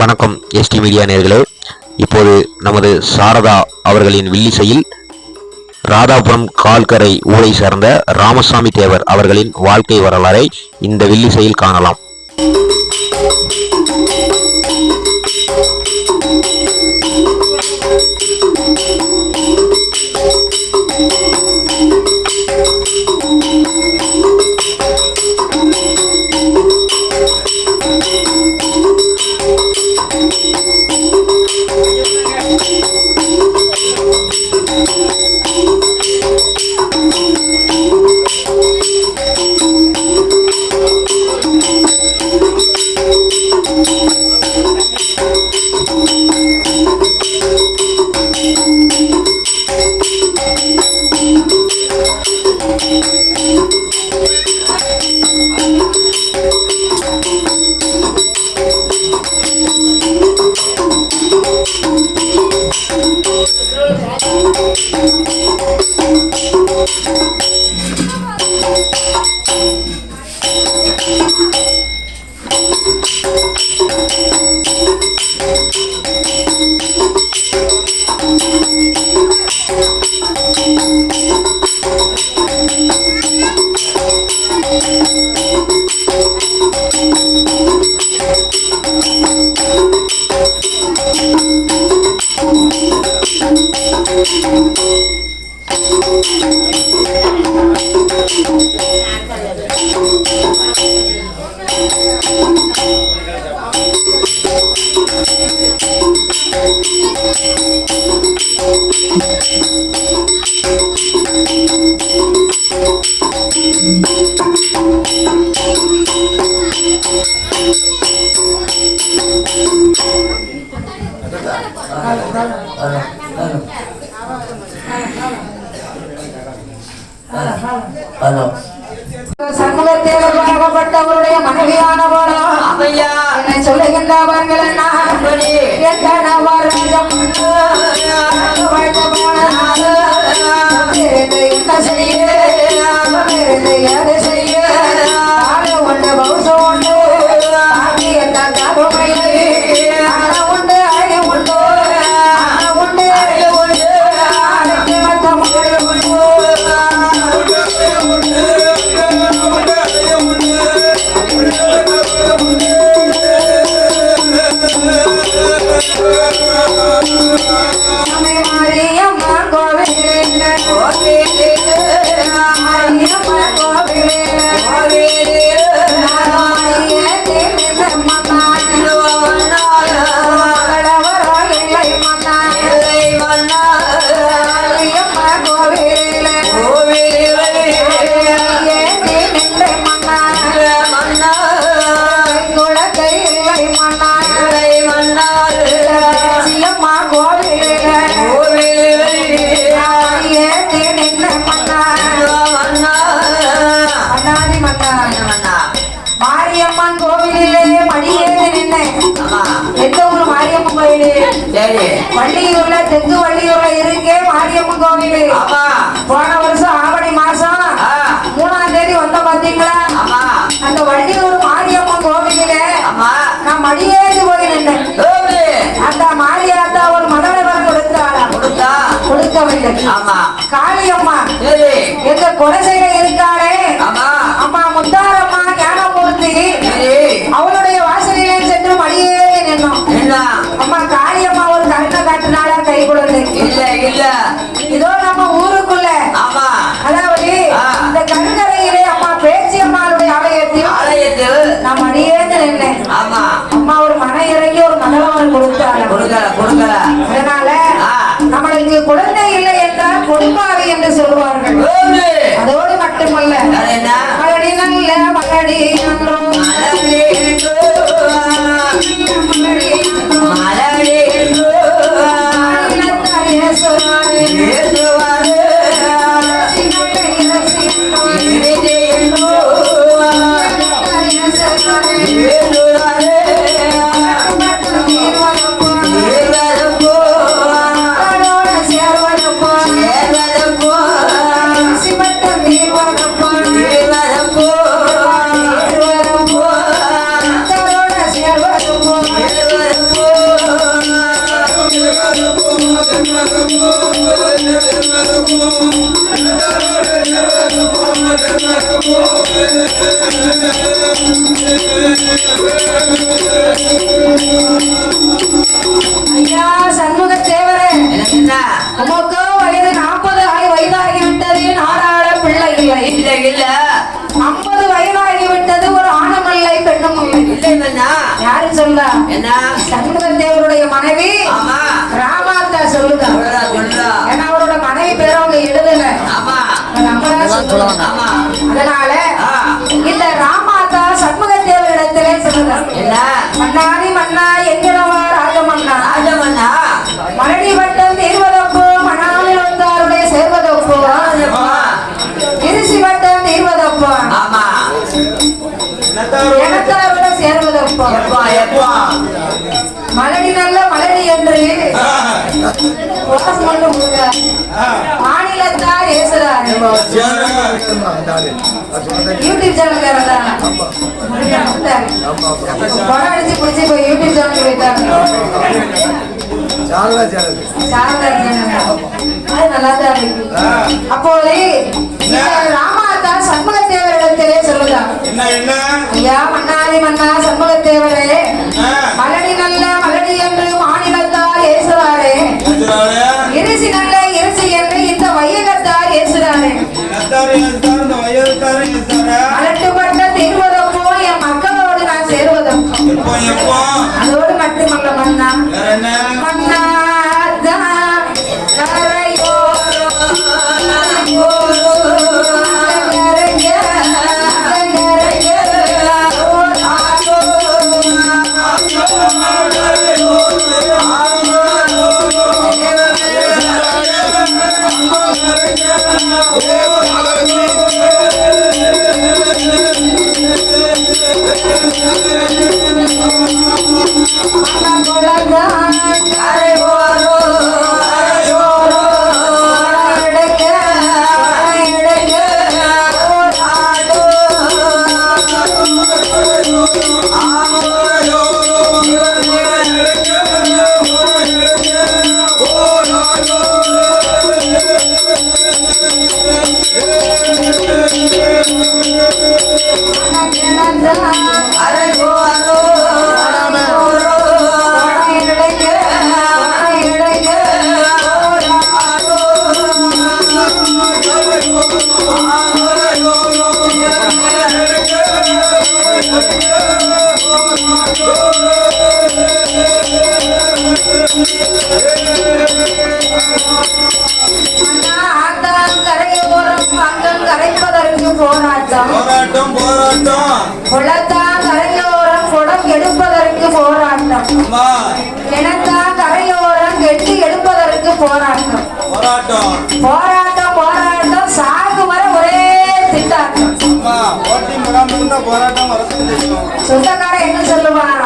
வணக்கம் ST media நேயர்களே. இப்போது நமது சாரதா அவர்களின் வில்லிசையில் ராதாபுரம் கால்கரை ஊரை சார்ந்த ராமசாமி தேவர் அவர்களின் வாழ்க்கை வரலாறை இந்த வில்லிசையில் காணலாம். சண்முகத்தேவராகப்பட்டவருடைய மனைவியானவரா என்னை சொல்லுகின்றவர்கள் என்ன செய்ய ஒன்று பௌசம் உண்டு உண்டு அழகு உண்டு உண்டு அழகு உண்டு மாரியம்மன் கோவிலே மடியேறி நின்னேன். எந்த ஊர் மாரியம்மன் கோயிலு? வள்ளியூர்ல, தெற்கு வள்ளியூர்ல இருக்கே மாரியம்மன் கோவிலு. போன வருஷம் ஆவணி மாசம் 3ஆம் தேதி வந்த பாத்தீங்களா? அந்த வள்ளியூர் மாரியம்மன் கோவில நான் மடியேறி போய் நின்னேன். அந்த மாரியாத்தா ஒரு மதவரம் கொடுக்கவில்லை. காளியம்மா எங்க குலசையில இருக்காளே அம்மா முத்தாரம்மா ஞானமூர்த்தி, அவளுடைய வாசலிலே சென்று மடியேறி நின்னோம். அம்மா காளியம்மா ஒரு கருணை காட்டினால கை குழந்தை இதோ நம்ம ஊருக்குள்ள, அதாவது இந்த கருங்கரையிலே அம்மா பேச்சியம்மாளுடைய ஆலயத்தில் நான் மடியேறி நின்னேன். அம்மா ஒரு மன இறங்கி ஒரு மதவரம் கொடுத்தாங்க. அதனால நம்மளுக்கு குழந்தை இல்லை என்றால் பொன்பாவி என்று சொல்வார்கள். அதோடு மட்டுமல்ல, மலடி நல்ல மலடி ஐயா சண்முக தேவரே, உமக்கு வயது 40 வயதாகிவிட்டது, நாடாள பிள்ளை இல்லை. இல்ல இல்ல 50 வயதாகிவிட்டது, ஒரு ஆணுமில்லை பெண்ணும் இல்லை. இல்லைன்னா யாரு சொல்ல? என்ன? சண்முக தேவருடைய மனைவி ஆமா ராமாத்தா சொல்லுதா. சொல்றா சொல்றா. ஏன்னா அவரோட மனைவி பேர் அவங்க எழுதல, ஆமா நம்மதான் சொல்லுவாங்க. ஆமா. அதனால ஆ. இந்த ராமாத்தா சண்முக தேவரிடத்திலே சொல்லுதா, என்ன? மன்னாதி மன்னா என்கிறவா ராஜமன்னா, ராஜமன்னா மரடி வட்டம் தீர்வதப்போ, மணாலில் வந்தாருடைய சேர்வதப்போ, ராஜப்பா. இருசி வட்டம் தீர்வதப்போ, ஆமா எனத்தாரோட சேர்வதப்போ, எப்பா எப்பா மலடி நல்ல மலடி என்று கோஷம் கொண்டு போக மாநிலத்தார் ஏசுறார். யூடியூப் சேனல் படம் அடிச்சு பிடிச்சி போய் யூடியூப் சேனல் போயிட்டாங்க. சாரதா சேனல் அது நல்லா தான் இருக்கு. அப்போது இந்த ராமாத்தா சண்முகத்தேவரிடத்திலே சொல்லுதா, ஐயா மன்னாதி மன்னா சண்முகத்தேவரே, மலடி நல்ல மலடி என்று மாநிலத்தார் ஏசுறாரே, இருசி நல்ல இருசி என்று இந்த வையகத்தார் ஏசுறாரே, மலட்டுப்பட்ட தீர்வதப்போ என் மக்களோடு நான் சேருவதப்போ, அதோடு மட்டுமல்ல மன்னா மன்னாதான் கரையோரம் போராட்டம் போராட்டம் குளத்தான் கரையோரம் குடம் எடுப்பதற்கு போராட்டம், அம்மா கிணத்தான் கரையோரம் கெட்டி எடுப்பதற்கு போராட்டம், போராட்டம் போராட்டம் போராட்டம் சாகு வர ஒரே திட்டாட்டம். அம்மா போட்டி முகாம் இருந்தா போராட்டம் வரது சொந்தக்காரன் என்ன சொல்லுவான்,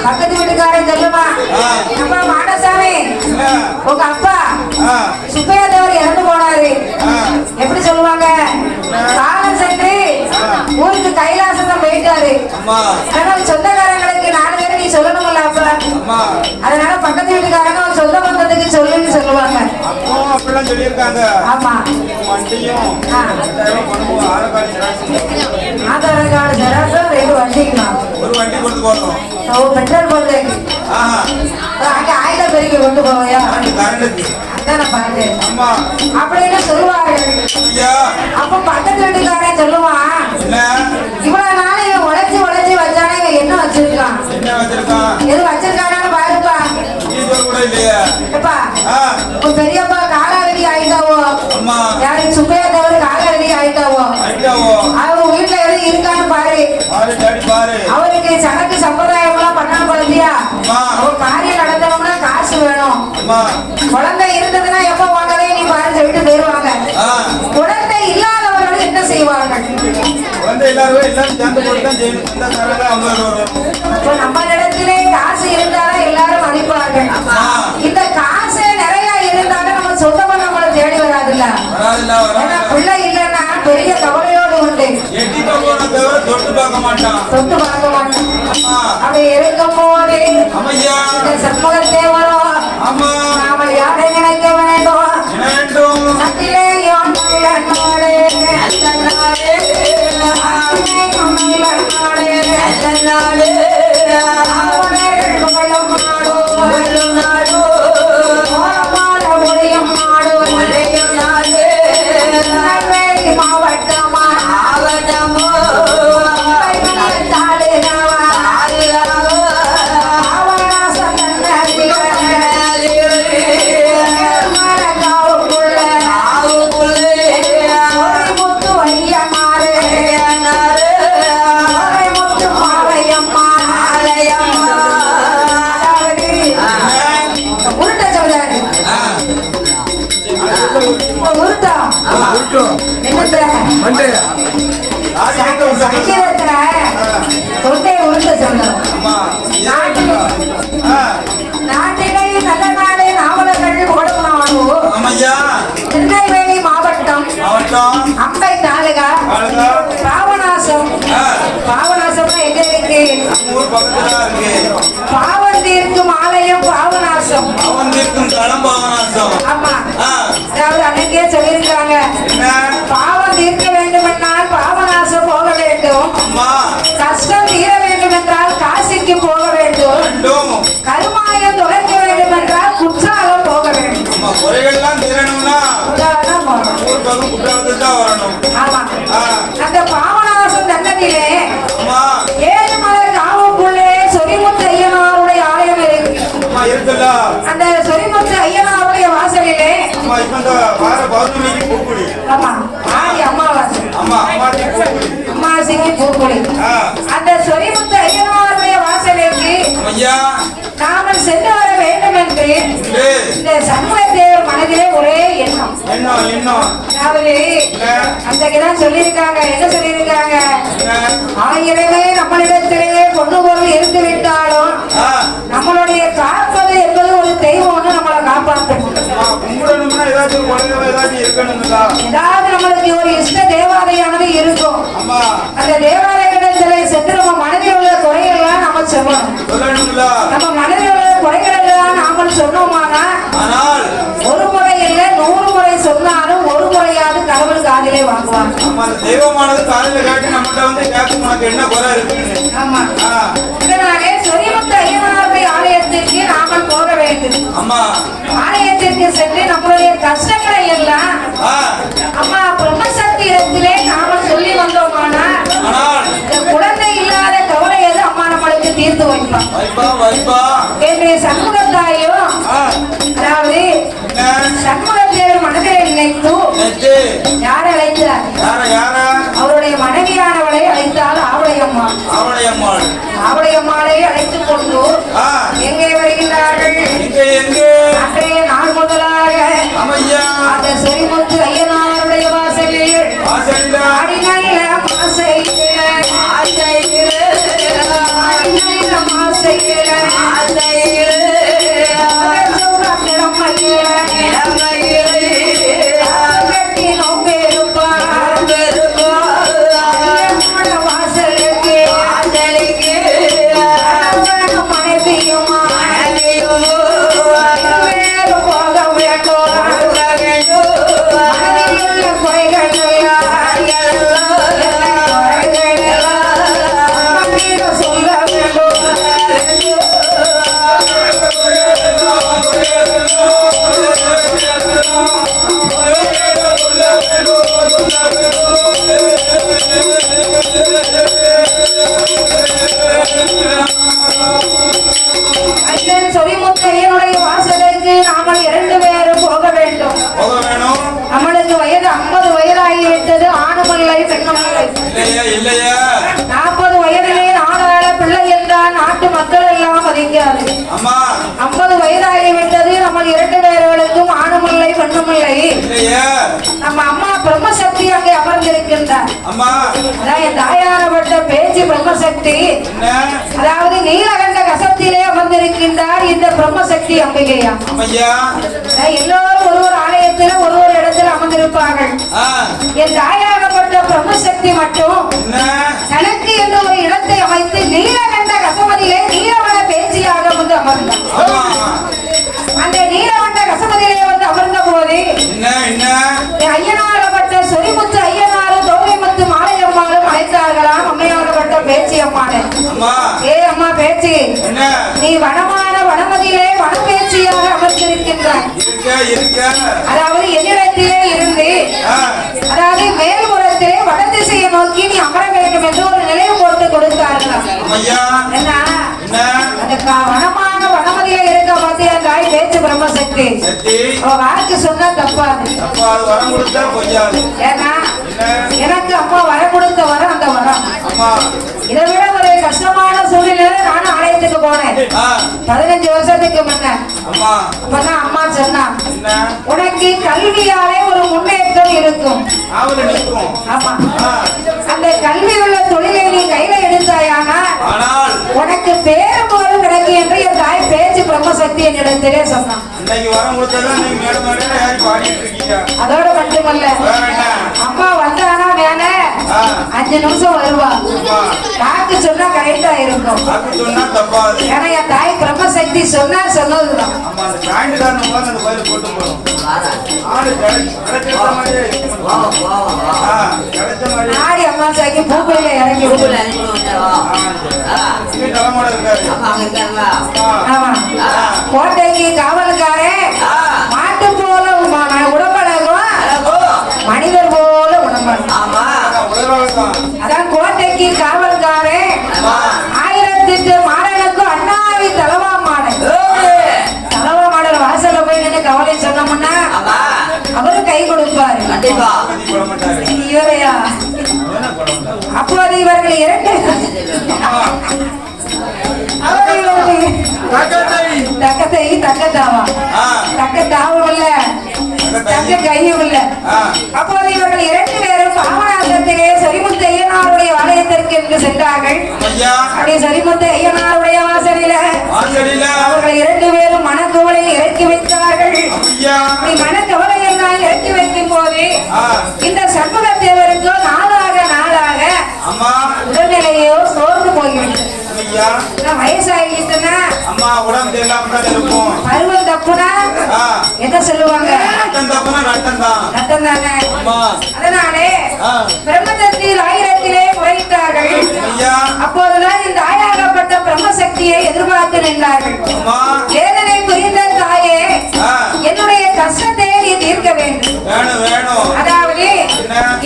பக்கத்து வீட்டுக்காரன் சொல்லுவான், அப்பா மாடசாமி உங்க அப்பா சுப்பையா தேவர் இறந்து போனாரு, எப்படி சொல்லுவாங்க, காலம் சென்று ஊருக்கு கைலாசத்தை போயிட்டாரு. அதனால சொந்தக்காரங்களுக்கு 4 பேரை நீ சொல்லணும்ல அப்ப, அதனால பக்கத்து வீட்டுக்காரங்க ஒரு சொந்த பந்தத்துக்கு சொல்லுன்னு சொல்லுவாங்க. அப்படிலாம் சொல்லியிருக்காங்க. ஆமா வண்டியும் ஆதார் கார்டு ஜெராக்ஸ் 2 வண்டிக்குமா, ஒரு வண்டி கொண்டு போறோம், பெட்ரோல் போடுறதுக்கு அங்க ஆயுத பெருக்கி கொண்டு போவையா, அதான பாருங்க அப்படின்னு சொல்லுவாங்க. அப்ப பக்கத்து வீட்டுக்காரன் சொல்லுவான், இவ்வளவு நாள் இவன் உழைச்சி உழைச்சி வச்சானே, இவன் என்ன வச்சிருக்கான், எது வச்சிருக்கானு பாருப்பா. எப்பா உன் பெரியப்பா காலாவதி ஆயிட்டாவோ, யாருக்கு சுப்பையா தவிர காலாவதி ஆயிட்டாவோ, அவங்க வீட்டுல எதுவும் இருக்கான்னு பாரு, அவருக்கு சடங்கு சம்பிரதாயம் எல்லாம் பண்ணா குழந்தையா, ஒரு காரியம் நடந்தவங்கன்னா காசு வேணும், குழந்தை இருந்ததுன்னா எப்ப வாங்கவே நீ பாரு சொல்லிட்டு போயிருவாங்க. குழந்தை இல்லாதவர்கள் என்ன செய்வார்கள், இப்ப நம்ம இடத்திலே காசு இருந்தாலும் எல்லாரும் மதிப்பார்கள். இந்த காசு நிறைய இருந்தாலும் நம்ம சொந்தமா நம்மளை தேடி வராதுல்ல, ஏன்னா பிள்ளை இல்லைன்னா பெரிய கவலையோடு உண்டு, தொட்டு பார்க்க மாட்டான். அப்படி இருக்கும் போது இந்த சண்முக தேவரோ நாம யாரை நினைக்க நாட்டிலே நல்ல நாடு நாவலர்கள் ஓடுமானோ திருநெல்வேலி மாவட்டம் அம்பை தாலுகா பாவநாசம். பாவநாசம்னா எங்க இருக்கு? பாவம் தீர்க்கும் ஆலயம் பாவநாசம். ஆமா, அதாவது அன்னைக்கே சொல்லியிருக்காங்க, பாவம் தீர்க்க வேண்டுமென்றால் பாவநாசம் போக வேண்டும், கஷ்டம் தீர வேண்டும் என்றால் காசிக்கு போக வேண்டும், கருமாயம் தொலைக்க வேண்டும் என்றால் குற்றாலம் போக வேண்டும். ஆமா, அந்த பாவநாசம் தண்டத்திலே ஏழுமலை காவுக்குள்ளே சொரிமுத்து ஐயனாருடைய ஆலயம் இருக்கு. அந்த சொரிமுத்து ஐயனாருடைய வாசலிலே ஆமா ஆடி அமாவாசை அமாவாசைக்கு பூக்குழி. அந்த சொரிமுத்து ஐயனாருடைய வாசலுக்கு நாமல் சென்று வர வேண்டும் என்று இந்த சண்முகத்தேவர் மனதிலே ஒரே எண்ணம். அதாவது அன்றைக்குதான் சொல்லியிருக்காங்க, என்ன சொல்லியிருக்காங்க, ஆயிரமே நம்மளிடத்திலே பொண்ணு பொருள் இருந்து விட்டாலும் நம்மளுடைய காப்பது என்பது ஒரு தெய்வம்னு நம்மளை காப்பாற்றணும். ஏதாவது நம்மளுக்கு ஒரு இஷ்ட தேவாலயானது இருக்கும். அந்த தேவாலயத்திலே சென்று நம்ம மனதில் உள்ள குறைகள்லாம் நம்ம சொல்லணும். நம்ம மனதில் உள்ள குறைகள் எல்லாம் நாம சொன்னோமானா ஒரு முறை இல்லை 100 முறை சொன்னாலும் ஒரு முறையாவது கடவுள் காதிலே வாங்குவாங்க. தெய்வமானது காலையில காட்டி நம்மகிட்ட வந்து கேட்கும் உனக்கு என்ன குறை இருக்கு. ஆமா, இதனாலே சொரிமுத்து ஐயனாருடைய ஆலயத்திற்கு நாமல் போக வேண்டும். ஆலயத்திற்கு சென்று நம்மளுடைய கஷ்டங்களை எல்லாம் அம்மா பிரம்மசக்தி இடத்திலே நாம சொல்லி வந்தோமானா இந்த குழந்தை இல்லாத கவலை எது அம்மா நம்மளுக்கு தீர்த்து வைப்பான் என்று சண்முகத்தாயும், அதாவது சண்முகத்தேவர் மனதில் நினைத்து யாரை அழைத்தார்? அவருடைய மனைவியானவளை அழைத்தால் ஆவடையம்மாள். ஆவடையம்மாளை அழைத்துக் கொண்டு எங்கே வருகிறார்கள்? அன்றைய நாள் முதலாக அந்த சொரிமுத்து ஐயனாருடைய வாசலில் அடிநல்ல சொரிமுத்து ஐயனுடைய வாசலுக்கு நாமல் 2 பேரும் போக வேண்டும். நம்மளுக்கு வயது 50 வயதாகிவிட்டது. ஆணுமில்லை பெண்ணுமில்லை. 40 வயதிலே நாடாள பிள்ளை என்றால் நாட்டு மக்கள் எல்லாம் மதிக்காது. 50 வயதாகிவிட்டது. நம்ம 2 பேர்களுக்கும் ஆணுமில்லை பெண்ணுமில்லை. நம்ம அம்மா பிரம்மசக்தி அங்கே அமர்ந்திருக்கின்றார். அதான் என் தாயாரப்பட்ட பேச்சு பிரம்மசக்தி, அதாவது நீலகண்ட கசத்திலே அமர்ந்திருக்கின்றார் இந்த பிரம்மசக்தி அம்பிகையா. எல்லோரும் ஒரு ஆலயத்தில் ஒரு இடத்தில் அமர்ந்திருப்பார்கள். என் தாயாரப்பட்ட பிரம்மசக்தி மட்டும் தனக்கு என்று ஒரு இடத்தை அமைத்து நீலகண்ட கசமதியிலே நீலவன பேச்சியாக வந்து அமர்ந்தார். அந்த நீலகண்ட கசமதியிலே வந்து அமர்ந்த போது ஐயனாரப்பட்ட சொரிமுத்து ஐயனாரும் தோகைமுத்து மாலையம்மாளும் அழைத்தார்களாம். அம்மையாரப்பட்ட பேச்சியம்மா மாட்டேன். அம்மா ஏ அம்மா பேச்சு, என்ன நீ வனமான வனமதியிலே வனப்பேச்சியாக அமர்ந்திருக்கின்றாய். இருக்க அதாவது என்னிடத்திலே இருந்து அதாவது மேல்புறத்திலே வடதிசையை நோக்கி நீ அமர வேண்டும் என்று ஒரு நிலையை போட்டு கொடுத்தார்கள். ஐயா என்ன என்ன அந்த வனமான வனமதியில இருக்க மத்திய தாய் பேச்சு பிரம்மசக்தி சக்தி அவ வாக்கு சொன்னா தப்பாது. அப்பா அது வரம் கொடுத்தா பொய்யாது. ஏன்னா என்ன எனக்கு அம்மா வரம் கொடுத்த வரம் அந்த வரம். அம்மா இதை விட ஒரு கஷ்டமான சூழ்நிலையில நானும் ஆலயத்துக்கு போனேன். 15 வருஷத்துக்கு முன்ன அம்மா அப்பதான் அம்மா சொன்னா, என்ன உனக்கு கல்வியாலே ஒரு முன்னேற்றம் இருக்கும். ஆவல நிற்கும். ஆமா, அந்த கல்வி உள்ள தொழிலை நீ கையில எடுத்தாயானா ஆனால் உனக்கு பேரும் போலும் கிடைக்கும் என்று என் தாய் பேச்சு பிரம்மசக்தி என்னிடத்திலே சொன்னான். இன்னைக்கு வரம் கொடுத்தா நீங்க மேடம் மேடம் யாரு பாடிட்டு இருக்கீங்க. அதோட மட்டுமல்ல, வேற என்ன அம்மா வந்தானா வேண 5 நிமிஷம் வருவா. வாக்கு சொன்னா கரெக்டா இருக்கும். அது சொன்னா தப்பாது. ஏன்னா என் தாய் பிரம்மசக்தி சொன்னா சொன்னதுதான். அம்மா அந்த காய்கறிக்காரன் உட்கார்ந்து அந்த பயிர் போட்டு போறோம். ஆடு கிடைச்ச மாதிரியே கிடைச்ச மாதிரி ஆடி அம்மா சாக்கி பூக்குள்ள இறங்கி தலைமுறை இருக்காரு. ஆமா, கோட்டைக்கு காவல்காரே மாட்டு போல உடம்பழகும், மனிதர் போல உடம்பழகும். உலகம் அதான் கோட்டைக்கு காவல்காரே 1008 மாடனுக்கும் அண்ணாவி தலவா மாடன். தலவா மாடல் வாசல்ல போய் நின்று கவலை சொன்னோம்னா அவரு கை கொடுப்பாரு. போட மாட்டாரு. இவரையா அப்போது இவர்கள் 2 தக்கத்தை தக்கத்தாவா தக்கத்தாவும் இல்ல தக்க கையும் இல்ல. அப்போது இவர்கள் 2 பேரும் பாவனாசத்திலே சரிமுத்து ஐயனாருடைய ஆலயத்திற்கு என்று சென்றார்கள். ஐயா அப்படி சரிமுத்து ஐயனாருடைய வாசலில வாசலில அவர்கள் 2 பேரும் மனக்கவலை இறக்கி வைத்தார்கள். ஐயா அப்படி மனக்கவலை எல்லாம் இறக்கி வைக்கும் போது இந்த சண்முக தேவருக்கு நாளாக அம்மா உடல்நிலையோ சோர்ந்து போய்விட்டது. ஐயா வயசாகிட்டுன்னா அம்மா உடம்பு சரியில்லாம தான் இருக்கும். பருவம் தப்புனா என்ன சொல்லுவாங்க? நட்டம் தப்புனா நட்டம் தான். நட்டம் தானே. அம்மா அதனாலே பிரம்மதத்தில் ஆயிரத்திலே முறையிட்டார்கள். ஐயா அப்போதுதான் இந்த ஆயாகப்பட்ட பிரம்மசக்தியை எதிர்பார்த்து நின்றார்கள். அம்மா வேதனை புரிந்த தாயே, என்னுடைய கஷ்டத்தை நீ தீர்க்க வேண்டும். வேணும் வேணும் அதாவது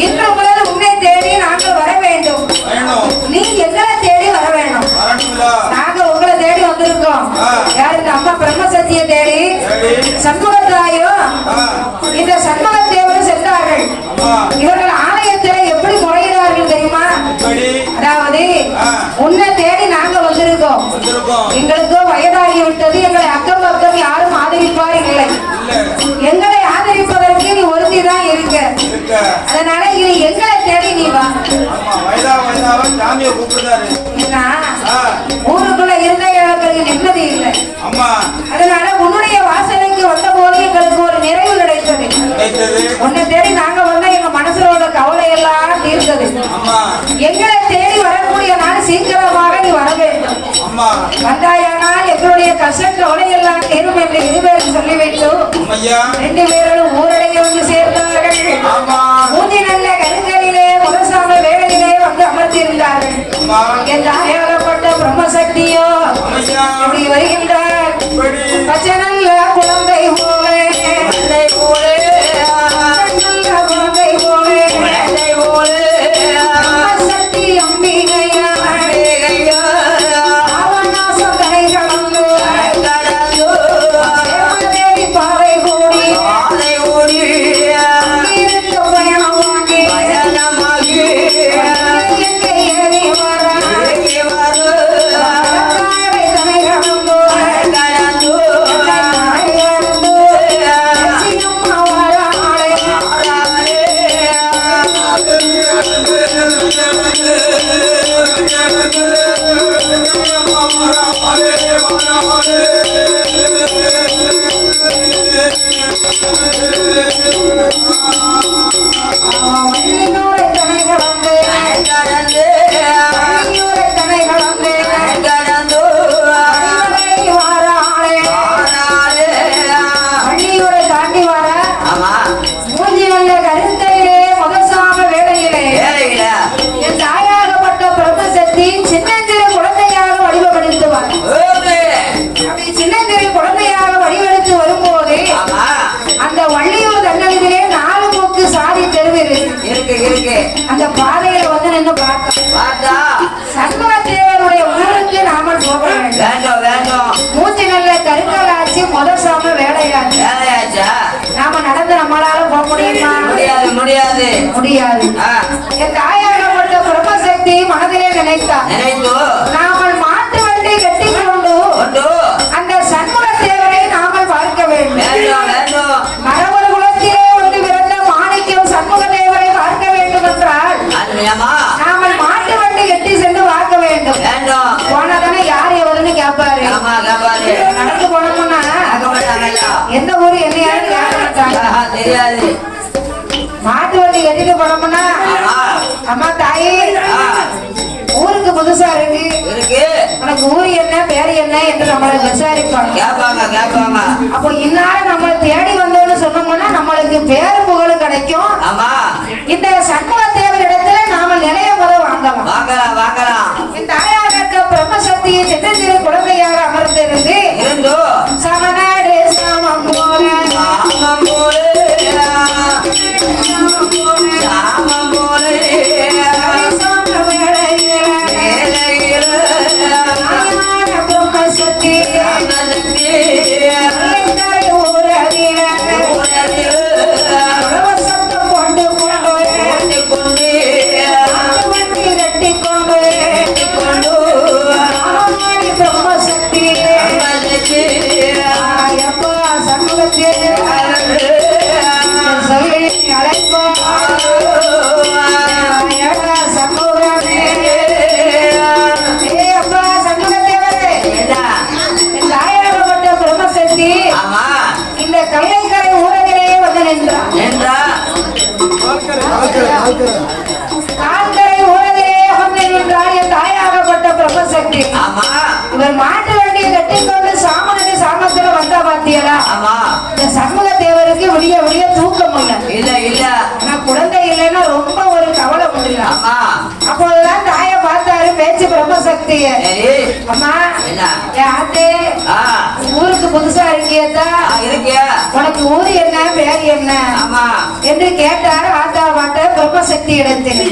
இன்று முதல் உன்னை தேடி நாங்கள் வர வேண்டும். வேணும் நீ எங்களை தேடி வர வேணும். வரணும்ல. நாங்க உங்களை தேடி வந்திருக்கோம். யார்? இந்த அம்மா பிரம்மசக்தியை தேடி சண்முகத்தாயும் இந்த சண்முக தேவரும் சென்றார்கள். இவர்கள் ஆலயத்தில் எப்படி முறையிடார்கள் தெரியுமா? அதாவது உன்னை தேடி நாங்க வந்திருக்கோம். எங்களுக்கு வயதாகி விட்டது. எங்களை அக்கம் பக்கம் யாரும் ஆதரிப்பார் இல்லை. எங்களை ஆதரிப்பதற்கு நீ ஒருத்தி தான் இருக்க. அதனால இது எங்களை தேடி நீ வா. ஏன்னா ஊருக்குள்ள இருந்த எங்களுக்கு நிம்மதி இல்லை. அதனால உன்னுடைய வாசலுக்கு வந்த போது எங்களுக்கு ஒரு நிறைவு கிடைத்தது. உன்னை தேடி நாங்க வந்தா எங்க மனசுல உள்ள கவலை எல்லாம் தீர்த்தது. எங்களை தேடி வரக்கூடிய நாள் சீக்கிரமாக நீ வர வேண்டும். வந்தாயானால் எங்களுடைய கஷ்ட கவலை எல்லாம் தீரும் என்று இருவேறு சொல்லிவிட்டு 2 பேரும் ஊரடங்கி வந்து சேர்ந்தார்கள். மூஞ்சி நல்ல கருங்கலிலே முரசாம வேலையிலே வந்து அமர்ந்திருந்தார்கள். என் தாயாகப்பட்ட பிரம்மசக்தியோ இப்படி வருகின்றார். பச்சை நல்ல குழந்தை போலே நல்ல குழந்தை போலே சக்தி அம்பிகையா அவனாசம் கரை கடந்து தேவதேவி பாவை கூடி இருந்து பயணமாகி எங்கே ஏறி வர காரை தனை கடந்து சின்னஞ்சிறு தன்னதிலே 4 மூக்கு சாதி தெருவு இருக்கு அந்த பாதையில வந்து நின்று பார்த்தோம். பார்த்தா சண்முக தேவருடைய ஊருக்கு நாம போக வேண்டும். வேண்டும் மூச்சு நல்ல கருங்கலாச்சு முதல் சாம வேலையாச்சு. வேலையாச்சா? நாம நடந்து நம்மளால போக முடியுமா? முடியாது முடியாது. என் தாயாகப்பட்ட பிரம்மசக்தி மனதிலே நினைத்தார். நாமல் மாட்டு வண்டி கட்டி கொண்டு அந்த சண்முக தேவரை நாமல் பார்க்க வேண்டும். மரபர் குலத்திலே ஒன்று பிறந்த மாணிக்கம் சண்முக தேவரை பார்க்க வேண்டும் என்றால் நாமல் மாட்டு வண்டி கட்டி சென்று பார்க்க வேண்டும். போனதானே யார் எவருன்னு கேட்பாரு. நடந்து போனோம்னா எந்த ஊரு என்ன யாரும் கேட்க மாட்டாங்க. தெரியாது. மாட்டு வண்டி கட்டிட்டு போனோம்னா அம்மா தாயே ஊருக்கு புதுசா இருக்கு உனக்கு ஊரு என்ன பேரு என்ன என்று நம்மளை விசாரிப்பாங்க. அப்போ இன்னால நம்மளை தேடி வந்தோம்னு சொன்னோம்னா நம்மளுக்கு பேரு புகழும் கிடைக்கும். இந்த சண்முக தேவர் இடத்துல நாம நிலைய முதல் வாங்கலாம். இந்த தாயாகட்ட பிரம்மசக்தியை சிறு குழந்தையாக அமர்ந்திருந்து சமநாடு சாமம் போல இவர் மாட்டு வண்டியை கட்டிக்கொண்டு சாமத்துல வந்தா பாத்தியலா? இந்த சண்முக தேவருக்கு விடிய விடிய தூக்கம் இல்ல. குழந்தை இல்லைன்னா ரொம்ப ஒரு கவலை முடியல. அப்போதுதான் தாய பார்த்தாரு பேச்சு பிரம்மசக்திய. அம்மா ஆத்தே ஊருக்கு புதுசா இருக்கியதா? உனக்கு ஊரு என்ன பேரு என்ன என்று கேட்டாரு ஆத்தா பாட்ட பிரம்மசக்தி இடத்தில்.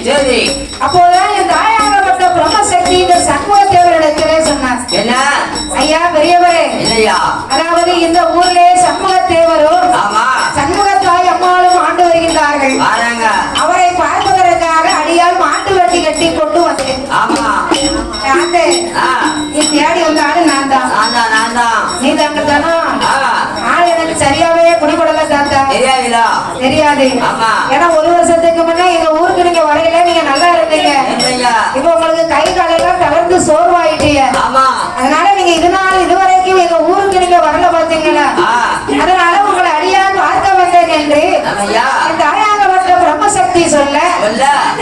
அப்போதான் என் தாயாகப்பட்ட பிரம்மசக்தி இந்த சண்முக தேவரிடத்திலே சொன்னார். ஐயா பெரியவரே, அதாவது இந்த ஊரிலே சண்முக தேவரும் சண்முக தாய் அம்மாளும் ஆண்டு வருகின்றார்கள். அவரை பார்ப்பதற்காக அடியால் மாட்டு வண்டி கட்டி கொண்டு வந்தேன். நீ தேடி வந்த ஆளு நான் தான். நீ தானோ ஆள் எனக்கு சரியாவே குடிபடல தாத்தா. தெரியாது. ஏன்னா ஒரு வருஷத்துக்கு முன்னே எங்க ஊருக்கு நீங்க வரையில நீங்க நல்லா இருந்தீங்க. இப்ப உங்களுக்கு கை காலெல்லாம் தளர்ந்து சோர்வாயிட்டீங்க. அதனால நீங்க இதுவரைக்கும் எங்க ஊருக்கு நீங்க வரல பாத்தீங்களா? அதனால உங்களை அடியால் பார்க்க வந்தேன் என்று இந்த தாயாகப்பட்ட பிரம்மசக்தி சொல்ல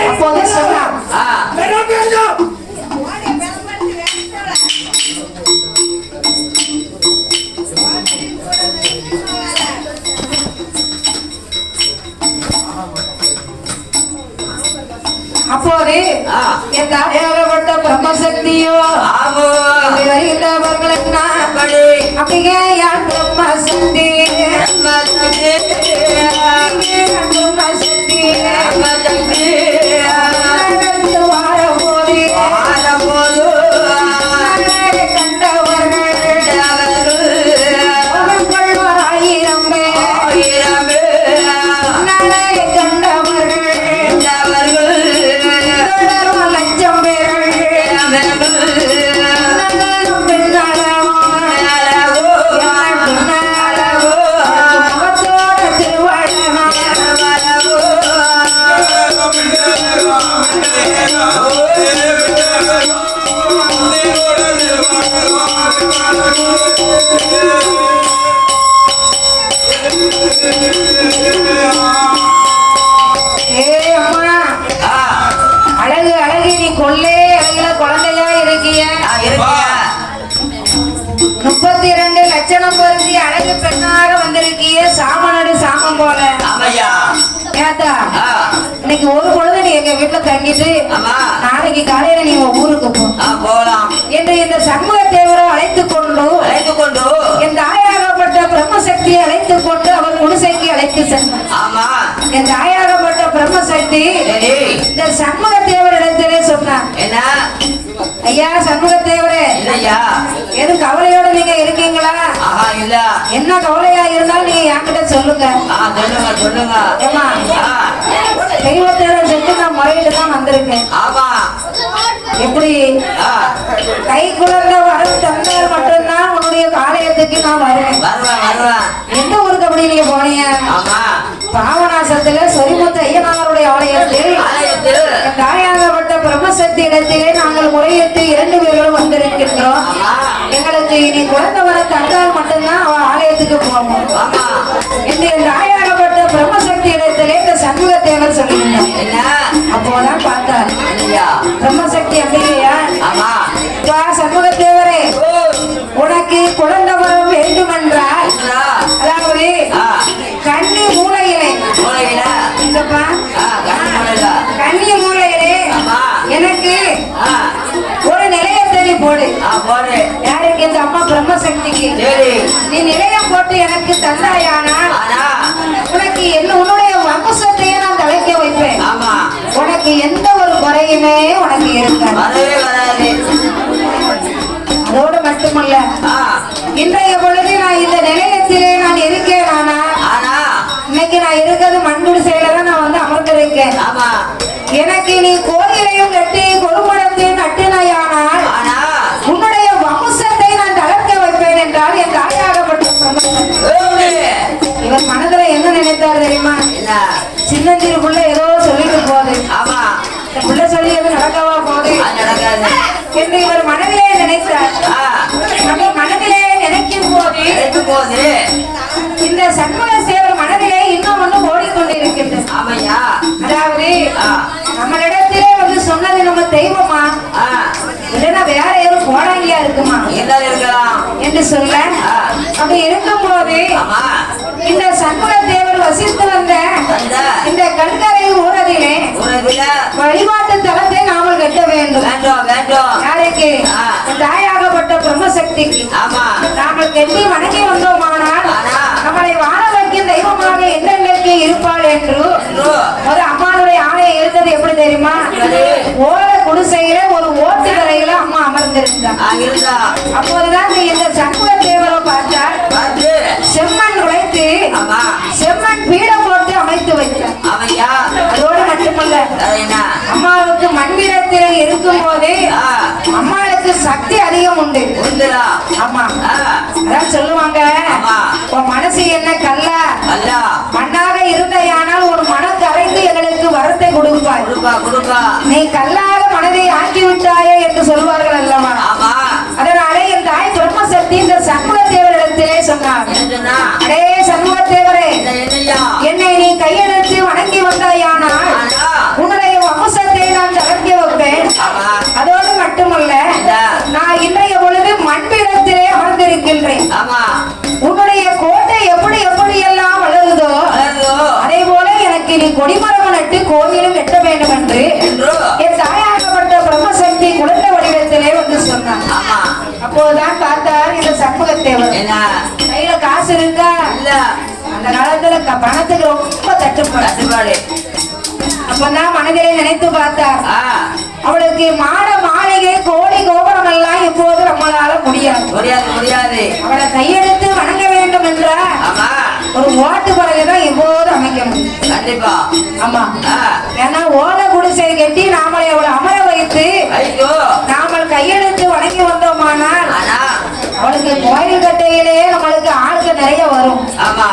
அப்போது சொன்னார். அப்போது என் தாயாகப்பட்ட பிரம்மசக்தியோ வருகின்றவர்களுக்கு நான் அப்படியே யார் பிரம்மசக்தி லட்சணம் பொருந்தி அழகு பெண்ணாக வந்திருக்கிய சாமனோட சாமம் போல. ஏத்தா இன்னைக்கு ஒரு பொழுது நீ எங்க வீட்டுல தங்கிட்டு நாளைக்கு காலையில நீ ஊருக்கு போலாம் என்று இந்த சண்முக தேவரை அழைத்து கொண்டு என் தாயாகப்பட்ட பிரம்மசக்தியை அழைத்துக் கொண்டு அவர் குடிசைக்கு அழைத்து சென்றார். ஆமா என் தாயாகப்பட்ட பிரம்மசக்தி சரி இந்த சண்முக தேவரிடத்திலே சொன்னார், என்ன ஐயா சண்முக தேவரே, இல்லையா எது கவலையோட நீங்க இருக்கீங்களா? ஆஹா இல்ல என்ன கவலையா இருந்தாலும் நீங்க என்கிட்ட சொல்லுங்க. சொல்லுங்க சொல்லுங்க ஏமா ஆ, தெய்வத்தேவரை சென்று நான் முறையிட்டு தான் வந்திருக்கேன். ஆமா எப்படி ஆ, கை குழந்தை வரம் தந்தால் மட்டும்தான் உன்னுடைய ஆலயத்துக்கு நான் வருவேன். வருவேன் வருவேன் எந்த ஊருக்கு அப்படி நீங்க போனீங்க? ஆமா பாவநாசத்துல சொரிமுத்த ஐயனாருடைய ஆலயத்தில் ஆலயத்தில் என் தாயாகப்பட்ட பிரம்மசக்தி இடத்திலே நாங்கள் முறையிட்டு 2 பேர்களும் வந்திருக்கின்றோம். ஆமா எங்களுக்கு இனி குழந்தை வர தந்தால் மட்டும்தான் அவன் ஆலயத்துக்கு போவோம் ஆமா என்று என் தாயாகப்பட்ட பிரம்மசக்தி இடத்திலே இந்த சண்முக தேவர் சொல்லியிருந்தார். என்ன அப்போதான் பார்த்தார் இல்லையா பிரம்மசக்தி அப்படியா? ஆமா சண்முக தேவரே, ஓ, உனக்கு குழந்தை வரம் வேண்டுமென்றால் இல்லா. அதாவது ஆ, கன்னி மூலையிலே மூளையில இங்கப்பா கண்ணு மூளையில கன்னி மூலையிலே ஆமா எனக்கு ஆ, ஒரு நிலையத்தை போடு. போடு யாருக்கு? இந்த அம்மா பிரம்மசக்திக்கு. சரி நீ நிலையம் போட்டு எனக்கு தந்தாயானால் ஆனா உனக்கு என்ன உன்னுடைய வம்சத்தையே நான் தலைக்க வைப்பேன். ஆமா உனக்கு எந்த ஒரு குறையுமே உனக்கு இருக்காது. வரவே வராது அதோடு மட்டுமல்ல, ஆ, இன்றைய பொழுது நான் இந்த நிலையத்திலே நான் இருக்கேன். ஆனா ஆனா இன்னைக்கு நான் இருக்கிறது மண்குடிசையில தான் நான் வந்து அமர்ந்திருக்கேன். ஆமா எனக்கு நீ கோயிலையும் கட்டி கொழுமடத்தையும் கட்டினாயானால் ஆனா உன்னுடைய வம்சத்தை நான் தளர்க்க வைப்பேன் என்றால் என் தாயாகப்பட்ட பிரம்மசக்தி. ஓடு. இவர் மனதுல என்ன நினைத்தார் தெரியுமா? என்ன சின்னஞ்சிறு புள்ள ஏதோ சொல்லிட்டு போகுது, ஆமா இந்த புள்ள சொல்லி எது நடக்கவா போகுது அது நடக்காது என்று இவர் மனதிலே நினைத்தார். ஆ, நம்ம மனதிலே நினைக்கும் போது எடுத்து போகுது இந்த சண்முக சேவர் மனதிலே இன்னும் ஒண்ணு ஓடிக்கொண்டிருக்கின்றது. ஆமையா அதாவது ஆ, நம்மளிடத்திலே வந்து சொன்னது நம்ம தெய்வமா ஆ, இல்லைன்னா வேற யாரும் போடாங்கியா இருக்குமா என்ன இருக்கலாம் என்று சொல்ல, அப்படி இருக்கும்போது ஆமா இந்த சண்முக தேவர் வசித்து வந்த அந்த இந்த கண்கரை ஊரதிலே உறவில வழிபாட்டு தலத்தை நாமல் கட்ட வேண்டும். வேண்டும் வேண்டும் யாருக்கு? தாயாகப்பட்ட பிரம்மசக்திக்கு. ஆமா நாங்கள் கட்டி வணங்கி வந்தோமானால் ஆனா நம்மளை வாழ வைக்கும் தெய்வமாக என்றென்றைக்கு இருப்பாள் என்று என்று ஒரு அம்மானுடைய ஆணையை எடுத்தது எப்படி தெரியுமா? ஓல குடிசையில ஒரு ஓட்டு கரையில அம்மா அமர்ந்திருந்தார். இருந்தா அப்போதுதான் இந்த சண்முக தேவரை பார்த்தார். பார்த்து செம்மண் உழைத்து ஆமா செம்மண் பீடம் போட்டு அமைத்து வைத்தார். ஆமையா அதோடு மட்டுமல்ல, அது என்ன அம்மாவுக்கு மண்பீடத்தில் இருக்கும் போதே ஆ, அம்மாவுக்கு சக்தி அதிகம் உண்டு. உண்டுடா ஆமா, ஆ, அதான் சொல்லுவாங்க, ஆமா உன் மனசு என்ன கல்லா அல்ல மண்ணாக இருந்தையானால் ஒரு மனம் கரைந்து எங்களுக்கு வரத்தை கொடுப்பாய். கொடுப்பா கொடுப்பா நீ கல்லாக மனதை ஆக்கி விட்டாயே என்று சொல்வார்கள் அல்லவா? ஆமா அதனாலே என் தாய் பிரம்மசக்தி இந்த சண்முக தேவரிடத்திலே சொன்னார், என்னன்னா அடே சண்முக தேவரே, என்னையா என்னை நீ கையெழுத்து வணங்கி வந்தாயானால் ஆனா உன்னுடைய வம்சத்தை நான் தளர்த்தி வைப்பேன். ஆமா அதோடு மட்டுமல்ல, இல்ல. நான் இன்றைய பொழுது மண்பீடத்திலே அமர்ந்திருக்கின்றேன். ஆமா உன்னுடைய கோட்டை எப்படி எப்படி எல்லாம் வளருதோ வளருதோ அதே போல எனக்கு நீ கொடிமரம் நட்டு கோயிலும் கட்ட வேண்டும் என்று என்று என் தாயாகப்பட்ட பிரம்மசக்தி குழந்தை வடிவத்திலே வந்து சொன்னார். ஆமா அப்போதுதான் பார்த்தார் இந்த சண்முகத்தேவர். என்ன கையில காசு இருக்கா? இல்ல அந்த காலத்துல பணத்துக்கு ரொம்ப தட்டுப்பாடு. கட்டுப்பாடு அப்பதான் மனதிலே நினைத்து பார்த்தார், ஆ, அவளுக்கு மாட மாளிகை கோடி கோபுரம் எல்லாம் இப்போது நம்மளால முடியாது. முடியாது முடியாது அவளை கையெடுத்து வணங்க வேண்டும் என்ற ஆமா ஒரு ஓட்டு பலகைதான் இப்போது அமைக்க முடியும். கண்டிப்பா ஆமா, ஆ, ஏன்னா ஓல குடிசை கட்டி நாமளை அவளை அமர வைத்து ஐயோ நாமல் கையெடுத்து வணங்கி வந்தோமானால் ஆனா அவளுக்கு கோயில் கட்டையிலேயே நம்மளுக்கு ஆளுக்கு நிறைய வரும். ஆமா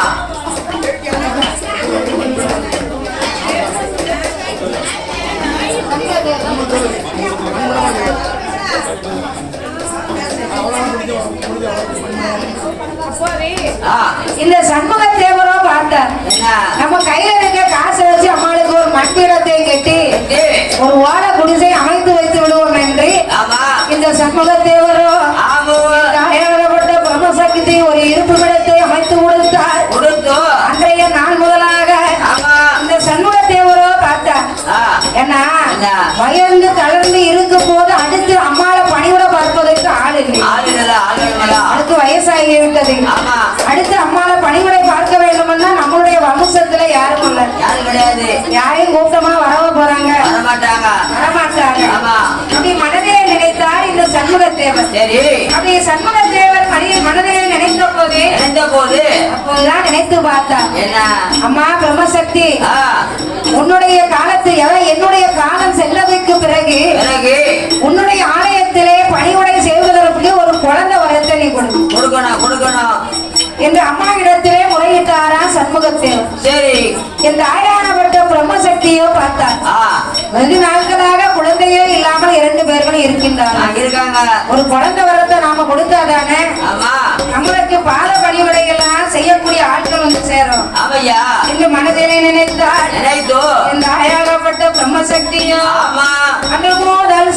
ஆ, இந்த சண்முக தேவரோ பார்த்தார், என்ன நம்ம கையில இருக்க காசை வச்சு அம்மாளுக்கு ஒரு மண்பீடத்தை கட்டி ஏய், ஒரு ஓல குடிசை அமைத்து வைத்து விடுவோம் என்று ஆமா இந்த சண்முக தேவரோ ஆமோ தாயாகப்பட்ட பிரம்மசக்தி ஒரு இருப்புமிடத்தை அமைத்து கொடுத்தார். கொடுத்தோ அன்றைய நாள் முதலாக ஆமா இந்த சண்முக தேவரோ பார்த்தார். ஆ, ஏன்னா என்ன? வயந்து தளர்ந்து இருக்கும் போது அடுத்து அம்மாவை பணிவிட பார்ப்பதற்கு ஆள் இல்லை. ஆளுங்களா ஆளுங்களா அதுக்கு வயது வயசாகி விட்டது. ஆமா. அடுத்து அம்மாவை பணிவிடை பார்க்க வேண்டும்னா நம்மளுடைய வம்சத்துல யாரும் இல்ல. யாரும் கிடையாது. யாரையும் கூட்டமா வரவ போறாங்க? வரமாட்டாங்க. வரமாட்டாங்க. ஆமா. அப்படி மனதிலே நினைத்தார் இந்த சண்முகத்தேவர். சரி. அப்படி சண்முகத்தேவர் மனதிலே நினைத்த போது அப்போதுதான் நினைத்து பார்த்தார். என்ன? அம்மா பிரம்மசக்தி, உன்னுடைய காலத்து என்னுடைய காலம் சென்றதுக்கு பிறகு உன்னுடைய ஆலயத்திலே பணிவுடை செய்வதற்கு ஒரு குழந்தை வரத்தை நீ கொடுக்கணும் என்று அம்மா இடத்திலே முறையிட்டாரா சண்முகத்தேவர். சரி. இந்த ஆயானப்பட்ட பிரம்மசக்தியோ பார்த்தார். வெகு நாட்களாக குழந்தையே இல்லாமல் 2 பேர்களும் இருக்கின்றார்கள். ஒரு குழந்தை வரத்தை நாம கொடுத்தாதானே நம்மளுக்கு பாத பணிவிடைகள்லாம் செய்யக்கூடிய ஆட்கள் வந்து சேரும் என்று மனதிலே நினைத்தார். இந்த ஆயாகப்பட்ட பிரம்மசக்தியோ அன்று முதல்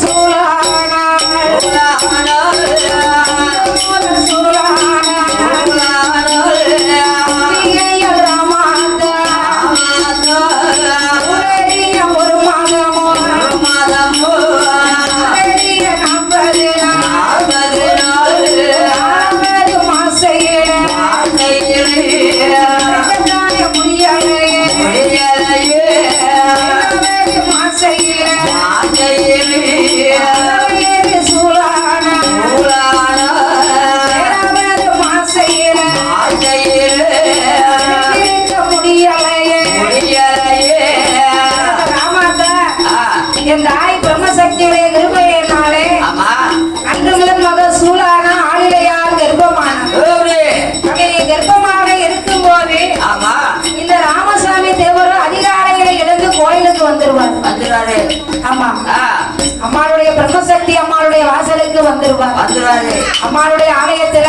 அம்மாளுடைய பிரம்மசக்தி அம்மாளுடைய வாசலுக்கு வந்துருவாரு. அம்மாளுடைய ஆலயத்துல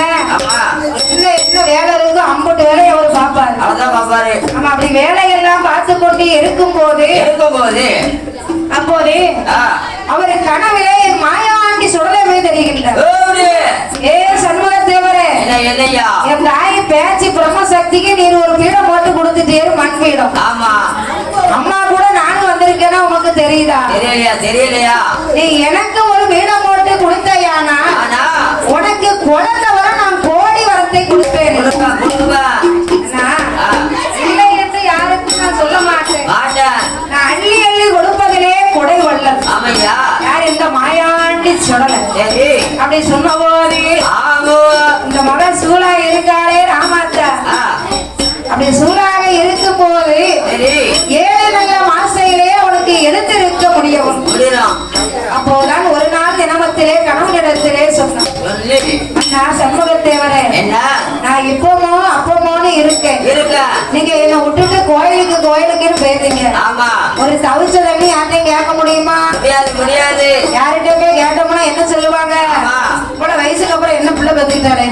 என்ன வேலை இருக்கு அம்புட்டு வேலையை அவர் பாப்பாரு. நம்ம அப்படி வேலையெல்லாம் பார்த்து கொண்டு இருக்கும் போது அப்போது அவரு கனவிலே மாயாண்டி சுடலை தெரிகின்றார். ஏ சண்முகத்தேவரே, என் தாய் பேச்சு பிரம்மசக்திக்கு நீர் ஒரு பீடம் போட்டு கொடுத்துட்டேரு, மண் பீடம். அம்மா கூட நானும் வந்திருக்கேன்னா உனக்கு தெரியுதா? தெரியலையா? நீ எனக்கு ஒரு பீடம் போட்டு கொடுத்தையானா உனக்கு குழந்தை வர நான் கோடி வரத்தை கொடுப்பேன். இல்லை என்று யாருக்கும் நான் சொல்ல மாட்டேன். நான் அள்ளி அள்ளி கொடுப்பதிலே கொடை வள்ளல். யார்? இந்த மாயாண்டி சுடலை. அப்படி சொன்ன போது இந்த மகன் சூழா இருக்காளே ராமாத்தா, அப்படி சூழாக இருக்கும் போது 7 நல்ல மாசையிலே அவனுக்கு எடுத்திருக்க முடியும். அப்போதான் ஒரு நாள் தினமத்திலே கணவனிடத்திலே சொன்னான், சண்முகத்தேவரே, நான் இப்போமோ அப்போமோன்னு இருக்கேன். நீங்க என்ன விட்டுட்டு கோயிலுக்குன்னு போயிருந்தீங்க. ஒரு தவிச்ச தண்ணி யார்ட்டையும் கேட்க முடியுமா? முடியாது. யார்கிட்ட கேட்டோம்னா என்ன சொல்லுவாங்க? கூட வயசுக்கு அப்புறம் என்ன பிள்ளை பத்திட்டாரே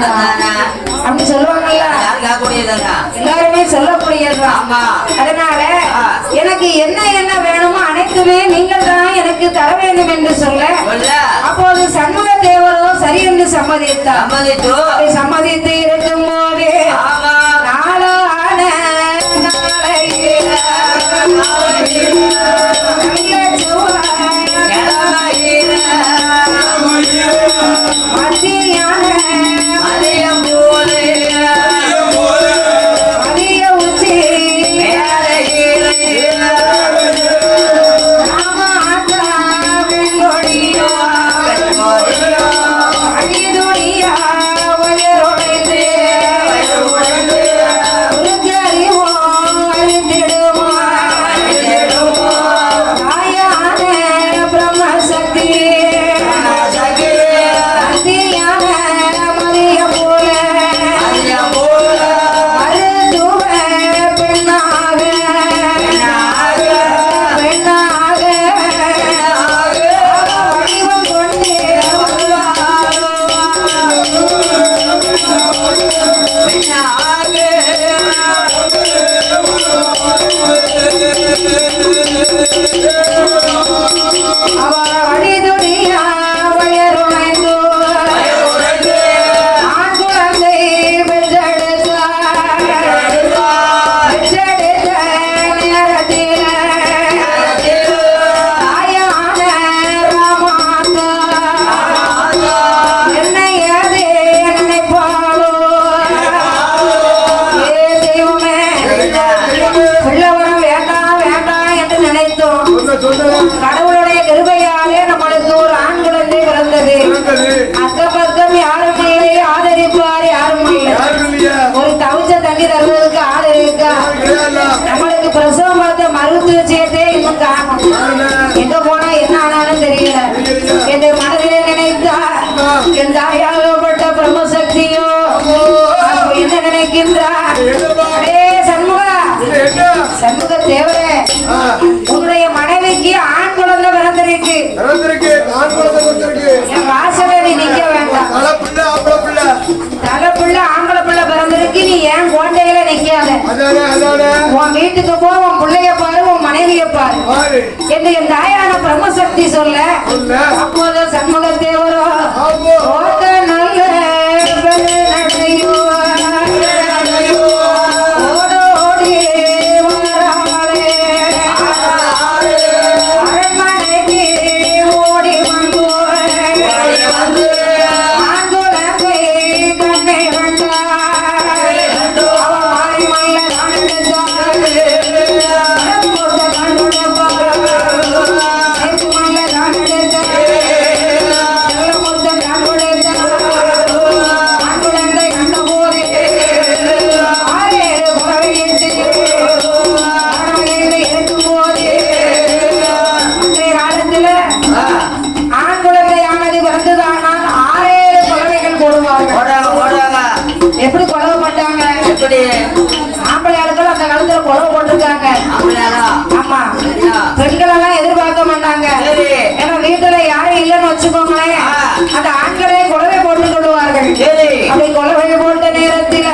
அப்படி சொல்லுவாங்கல்ல, எல்லாருமே சொல்லக்கூடியதுதான். அதனால எனக்கு என்ன வேணுமோ அனைத்துமே நீங்கள் தான் எனக்கு தர வேண்டும் என்று சொல்ல, அப்போது சண்முக தேவரோ சரி என்று சம்மதித்தார். சம்மதித்து இருக்கும் போதே என்னை ஏதே நினைப்பாளோ கடவுளுடைய கிருபையாலே நம்மளுக்கு ஒரு ஆண் குழந்தை பிறந்தது. அக்கம் பக்கம் யாரும் இல்லை, ஆதரிப்பார் யாரும் இல்லை. ஒரு தவிச்ச தண்ணி தருவதற்கு ஆள் இருக்கா? நம்மளுக்கு பிரசவம் பார்த்த மருத்துவ சேர்த்தே இன்னும் காணும். எங்க போனா என்ன ஆனாலும் தெரியல. என் மனதிலே நினைத்தா என் தாயாகப்பட்ட பிரம்மசக்தியோ என்ன நினைக்கின்றார்? சண்முக தேவரே, உன்னுடைய மனைவிக்கு ஆண் குழந்தை பிறந்திருக்கு. என் வாசலை நீ நிக்க வேண்டாம். தலை பிள்ளை ஆம்பளை பிள்ளை பிறந்திருக்கு. நீ ஏன் கோட்டையில நிக்காத. உன் வீட்டுக்கு போ, உன் பிள்ளைய பாரு, உன் மனைவிய பாரு என்று என் தாயான பிரம்மசக்தி சொல்ல, அப்போது சண்முக தேவரோ நல்ல எப்படி கொலை பண்ணாங்க? ஆம்பளை ஆளுக்கள் அந்த காலத்துல கொலை போட்டிருக்காங்க. ஆமா, பெண்கள் எல்லாம் எதிர்பார்க்க மாட்டாங்க. ஏன்னா வீட்டுல யாரும் இல்லைன்னு வச்சுக்கோங்களேன், அந்த ஆண்களே கொலவை போட்டுக் கொள்வார்கள். அப்படி கொலவை போட்ட நேரத்தில்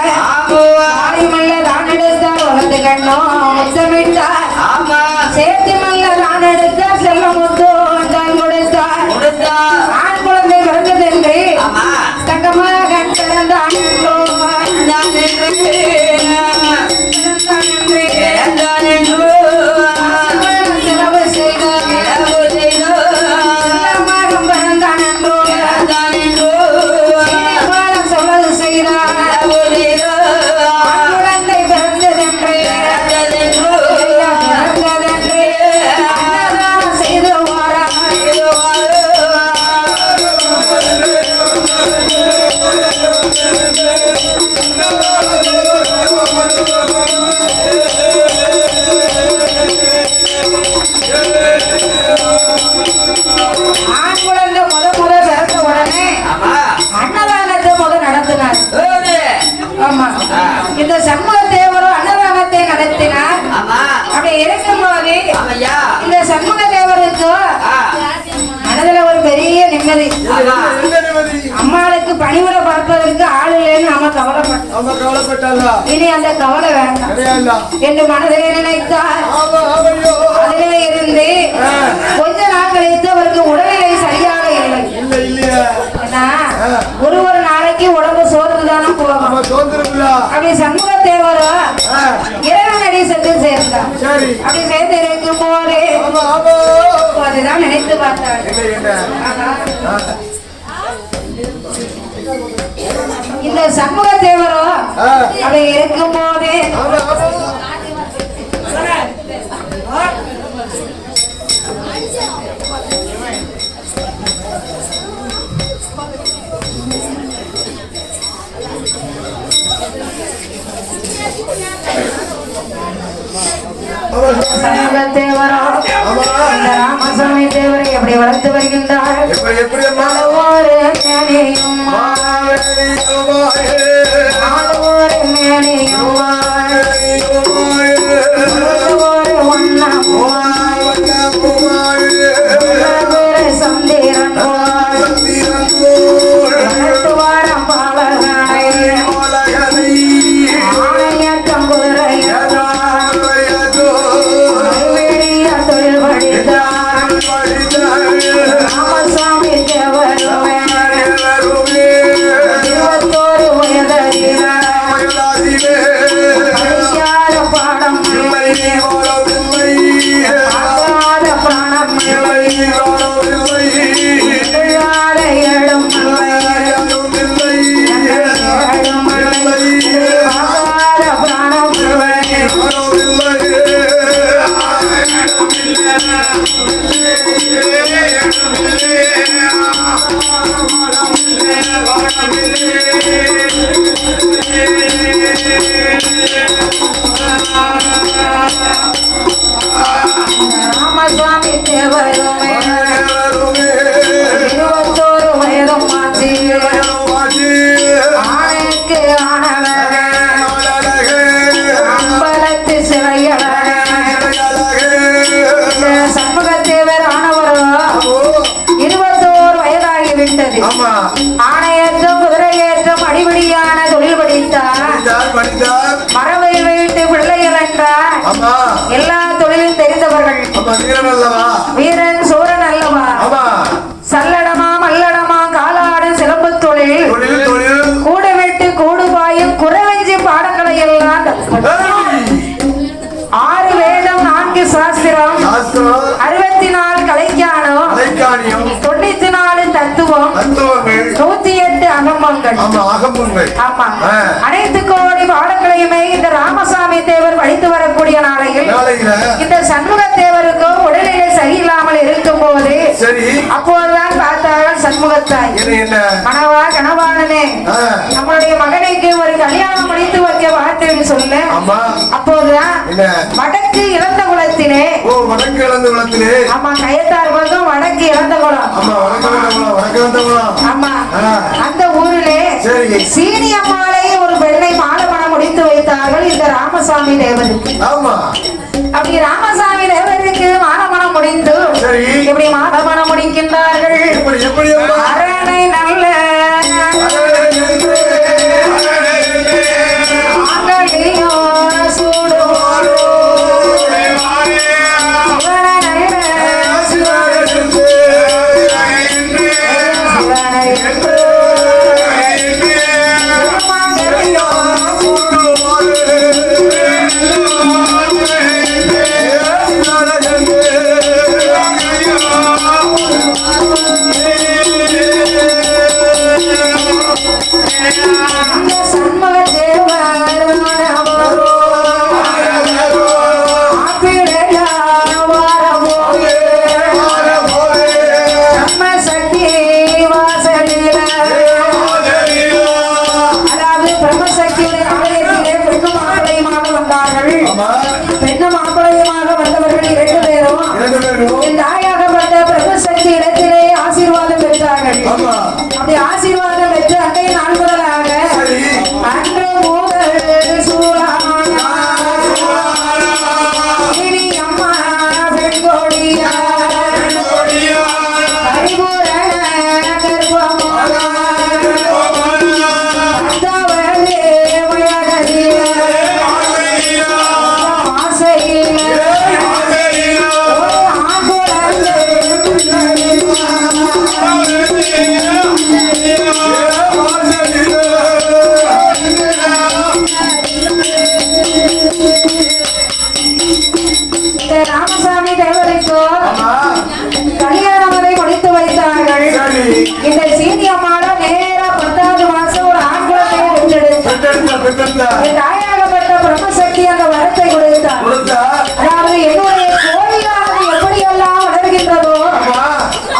ஆரியமல்ல தான் எடுத்தார் வளர்ந்து கண்ணோ முத்தமிட்டார். சேர்த்தி மல்ல தான் எடுத்தார் செல்ல முத்தோ தான் கொடுத்தார். ஆண் குழந்தை பிறந்ததென்று தங்கமாக கண் திறந்தான். செலவு செய்தார் செலவு செய்தார் குழந்தை பிறந்ததென்று செய்து ஆண் குழந்தை முத பிறந்த உடனே அன்னதானத்தை நடத்தினார். ஆமா, இந்த சண்முக தேவரும் அன்னதானத்தை நடத்தினார். அப்படி இருக்கும்போது இந்த சண்முக தேவருக்கு மனதுல ஒரு பெரிய நிம்மதி. அம்மாளுக்கு பணிவிட பார்ப்பதற்கு ஆள் இல்லைன்னு நம்ம கவலைப்பட்டோம். இனி அந்த கவலை வேண்டாம் என்று மனதிலே நினைத்தார். அதிலே இருந்து கொஞ்ச நாள் கழித்து அவருக்கு உடல்நிலை சரியாக இல்லை. ஒரு நாளைக்கு உடம்பு சோர்ந்துதானே போகும். அப்படி சண்முக தேவரோ இறைவனடி சென்று சேர்ந்தார். அப்படி சேர்ந்து இருக்கும் போது அதுதான் நினைத்து பார்த்தார். இந்த சண்முக தேவரோ அப்படி இருக்கும் போது சண்முக தேவரோ இந்த ராமசாமி தேவரை எப்படி வளர்த்து வருகின்றார். ஒரு மேனையும் ஒரு மேனையும் ஒரு ஒன்னமும் சந்திரன் வாரம் பாலகாய் ஆணையக்கம் தொழில் படித்தார். ராமசாமி தேவர் 21 வயதில் பாடம் ராமசாமி தேவருமே 21 வயதும் ஆச்சு ஆணைக்கு ஆனவக அம்பலத்து சிலையழக சண்முக தேவர் ஆனவரோ 21 வயதாகிவிட்டது ஆணையேற்றம் குதிரையேற்றம் அடிபடியான தொழில் படித்தார் மரபை வைத்து பிள்ளைகள் என்றார் எல்லா தொழிலும் தெரிந்தவர்கள் வீரன் சோரன் அல்லவா சல்லடமா மல்லடமா காலாடு சிலம்பு தொழில் கூட விட்டு கூடுபாயும் குறைவஞ்சி பாடங்களை எல்லாம் 6 வேதம் 4 சாஸ்திரம் 64 கலைஞானம் 94 தத்துவம் 108 அகம்பங்கள் ஆமா அனைத்து கோடி பாடங்களையுமே இந்த ராமசாமி தேவர் படித்து வரக்கூடிய நாளையில் இந்த சண்முக தேவருக்கு உடல்நிலை சரியில்லாமல் இருக்கும் போது அப்போதுதான் பார்த்தார்கள் சண்முகத்தாய் கனவா கனவானனே நம்மளுடைய மகனுக்கு ஒரு கல்யாணம் முடித்து வைக்க வார்த்தைன்னு சொல்ல அப்போதுதான் வடக்கு இறந்த குளத்திலே ஆமா கயத்தார் பக்கம் வடக்கு இறந்த குளம் ஆமா அந்த ஊரிலே சீனி அம்மாளை ஒரு பெண்ணை மாலமணம் முடித்து வைத்தார்கள் இந்த ராமசாமி தேவருக்கு அப்படி ராமசாமி தேவருக்கு மாலமணம் முடிந்து இப்படி மாலமணம் முடிக்கின்றார்கள் அரணை நல்ல ஆசீர்வாதம் பெற்று அன்றைய நாள் முதலாக அன்று முதல் சூழான அம்மா பெண்கோடியா பரிபூரண கர்ப்பமாக ராமசாமி தேவருக்கு கல்யாணம் முடித்து வைத்தார்கள். இந்த சீனி அம்மாளும் நேரா 10வது மாசம் ஒரு ஆண் குழந்தையை பெற்றெடுத்தார். தாயாகப்பட்ட பிரம்மசக்தி அந்த வரத்தை கொடுத்தார். அதாவது என்னுடைய கோயிலானது எப்படியெல்லாம் வளர்கின்றதோ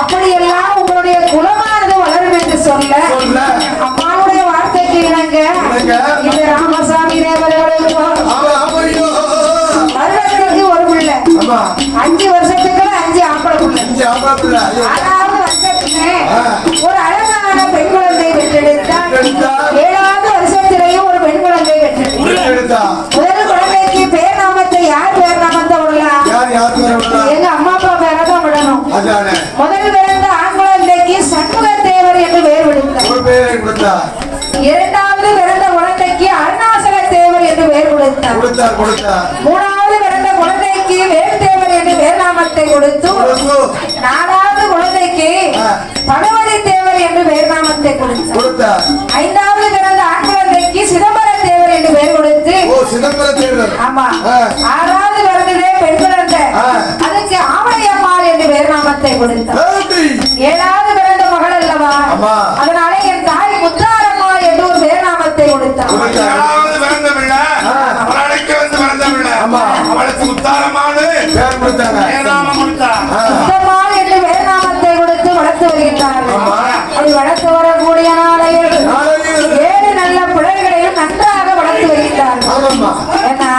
அப்படியெல்லாம் உங்களுடைய குலமானது வளரும் என்று சொல்ல அம்மாவுடைய வார்த்தைக்கு இணங்க இந்த ராமசாமி தேவர்களுக்கு வருடத்திற்கு ஒரு பிள்ளை 5 வருஷத்துக்கு 5 ஆம்பளை பிள்ளை 6வது வருஷத்துக்கு ஒரு அழகான பெண் குழந்தை பெற்றெடுத்தார். 7வது வருஷத்திலேயும் ஒரு பெண் குழந்தை பெற்றெடுத்தார். முதல் குழந்தைக்கு பேர் நாமத்தை யார் பேர் நாமத்தை விடலாம்? எங்க அம்மா அப்பா பேரதான் விடணும். முதல் பிறந்த ஆண் குழந்தைக்கு சண்முக தேவர் என்று பெயர் விடுத்தார். 2வது பிறந்த குழந்தைக்கு அருணாசல தேவர் என்று பெயர் கொடுத்தார். 3வது பிறந்த குழந்தைக்கு வேல் தேவர் என்று பெயர் நாமத்தை கொடுத்து 4வது குழந்தைக்கு பகவதி தேவர் என்று பெயர் நாமத்தை கொடுத்தார். 5வது பிறந்த ஆண் குழந்தைக்கு சிதம்பர தேவர் என்று பெயர் கொடுத்து ஆமா 6வது பிறந்ததே பெண் குழந்தை அதுக்கு ஆவடையம்மாள் என்று பெயர் நாமத்தை கொடுத்தார். 7வது பிறந்த மகள் அல்லவா அதனால என் தாய் முத்தாரம்மா என்று ஒரு பெயர் நாமத்தை கொடுத்தார். அவளுக்கு முத்தாரமா ஆளு பேர் கொடுத்தாங்க. வேதாமம் கொடுத்தான். சுத்தமாக என்று வேதாமத்தை கொடுத்து வளர்த்து வருகின்றார்கள். ஆமா. அப்படி வளர்த்து வரக்கூடிய நாளையில் நாளையில் 7 நல்ல பிள்ளைகளையும் நன்றாக வளர்த்து வருகின்றார்கள். ஆமாம்மா. ஏன்னா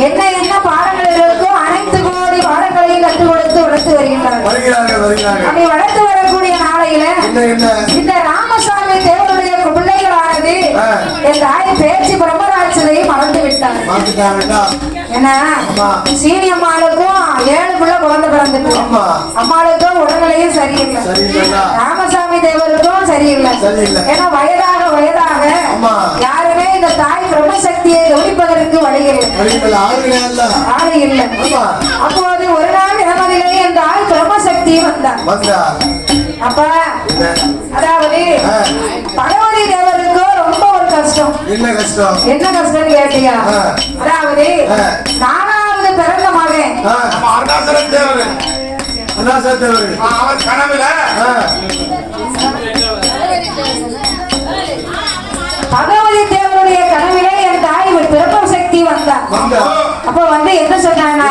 என்ன என்ன பாடங்கள் இருக்கோ அனைத்து கோடி பாடங்களையும் கற்றுக் கொடுத்து வளர்த்து வருகின்றார்கள். வருகிறார்கள். அப்படி வளர்த்து வரக்கூடிய நாளையில என்ன இந்த ராமசாமி தேவருடைய பிள்ளைகளானது என் தாய் பேச்சு பிரம்மராட்சதையை மறந்து விட்டார். பார்த்துட்டாங்கடா. ஏன்னா ஆமா. சீனி அம்மாளுக்கும் 7 பிள்ளை குழந்தை பிறந்துட்டு ஆமா. அம்மாளுக்கும் உடல்நிலையும் சரியில்லை. சரியில்லைடா. ராமசாமி தேவருக்கும் சரியில்லை. சரியில்லை. ஏன்னா வயதாக ஆமா. யாருமே இந்த தாய் பிரம்மசக்தியை கவனிப்பதற்கு வழிகள் வழிகள் ஆளுங்களே அல்ல. ஆளு இல்லை. ஆமா. அப்போது ஒரு நாள் இரவதிலே என் தாய் பிரம்மசக்தி வந்தார். வந்தா. அப்ப என்ன? அதாவது பகவதி தேவருக்கு ரொம்ப ஒரு கஷ்டம். என்ன கஷ்டம்? என்ன கஷ்டம் கேட்டியா? அதாவது 4வது பிறந்த மகன் நம்ம அருணாசலம் தேவர். அண்ணாசத்தேவர். அவர் கனவுல பகவதி தேவருடைய கனவிலே என் தாய் பிரம்மசக்தி வந்தார். வந்தா. அப்ப வந்து என்ன சொன்னாங்கன்னா,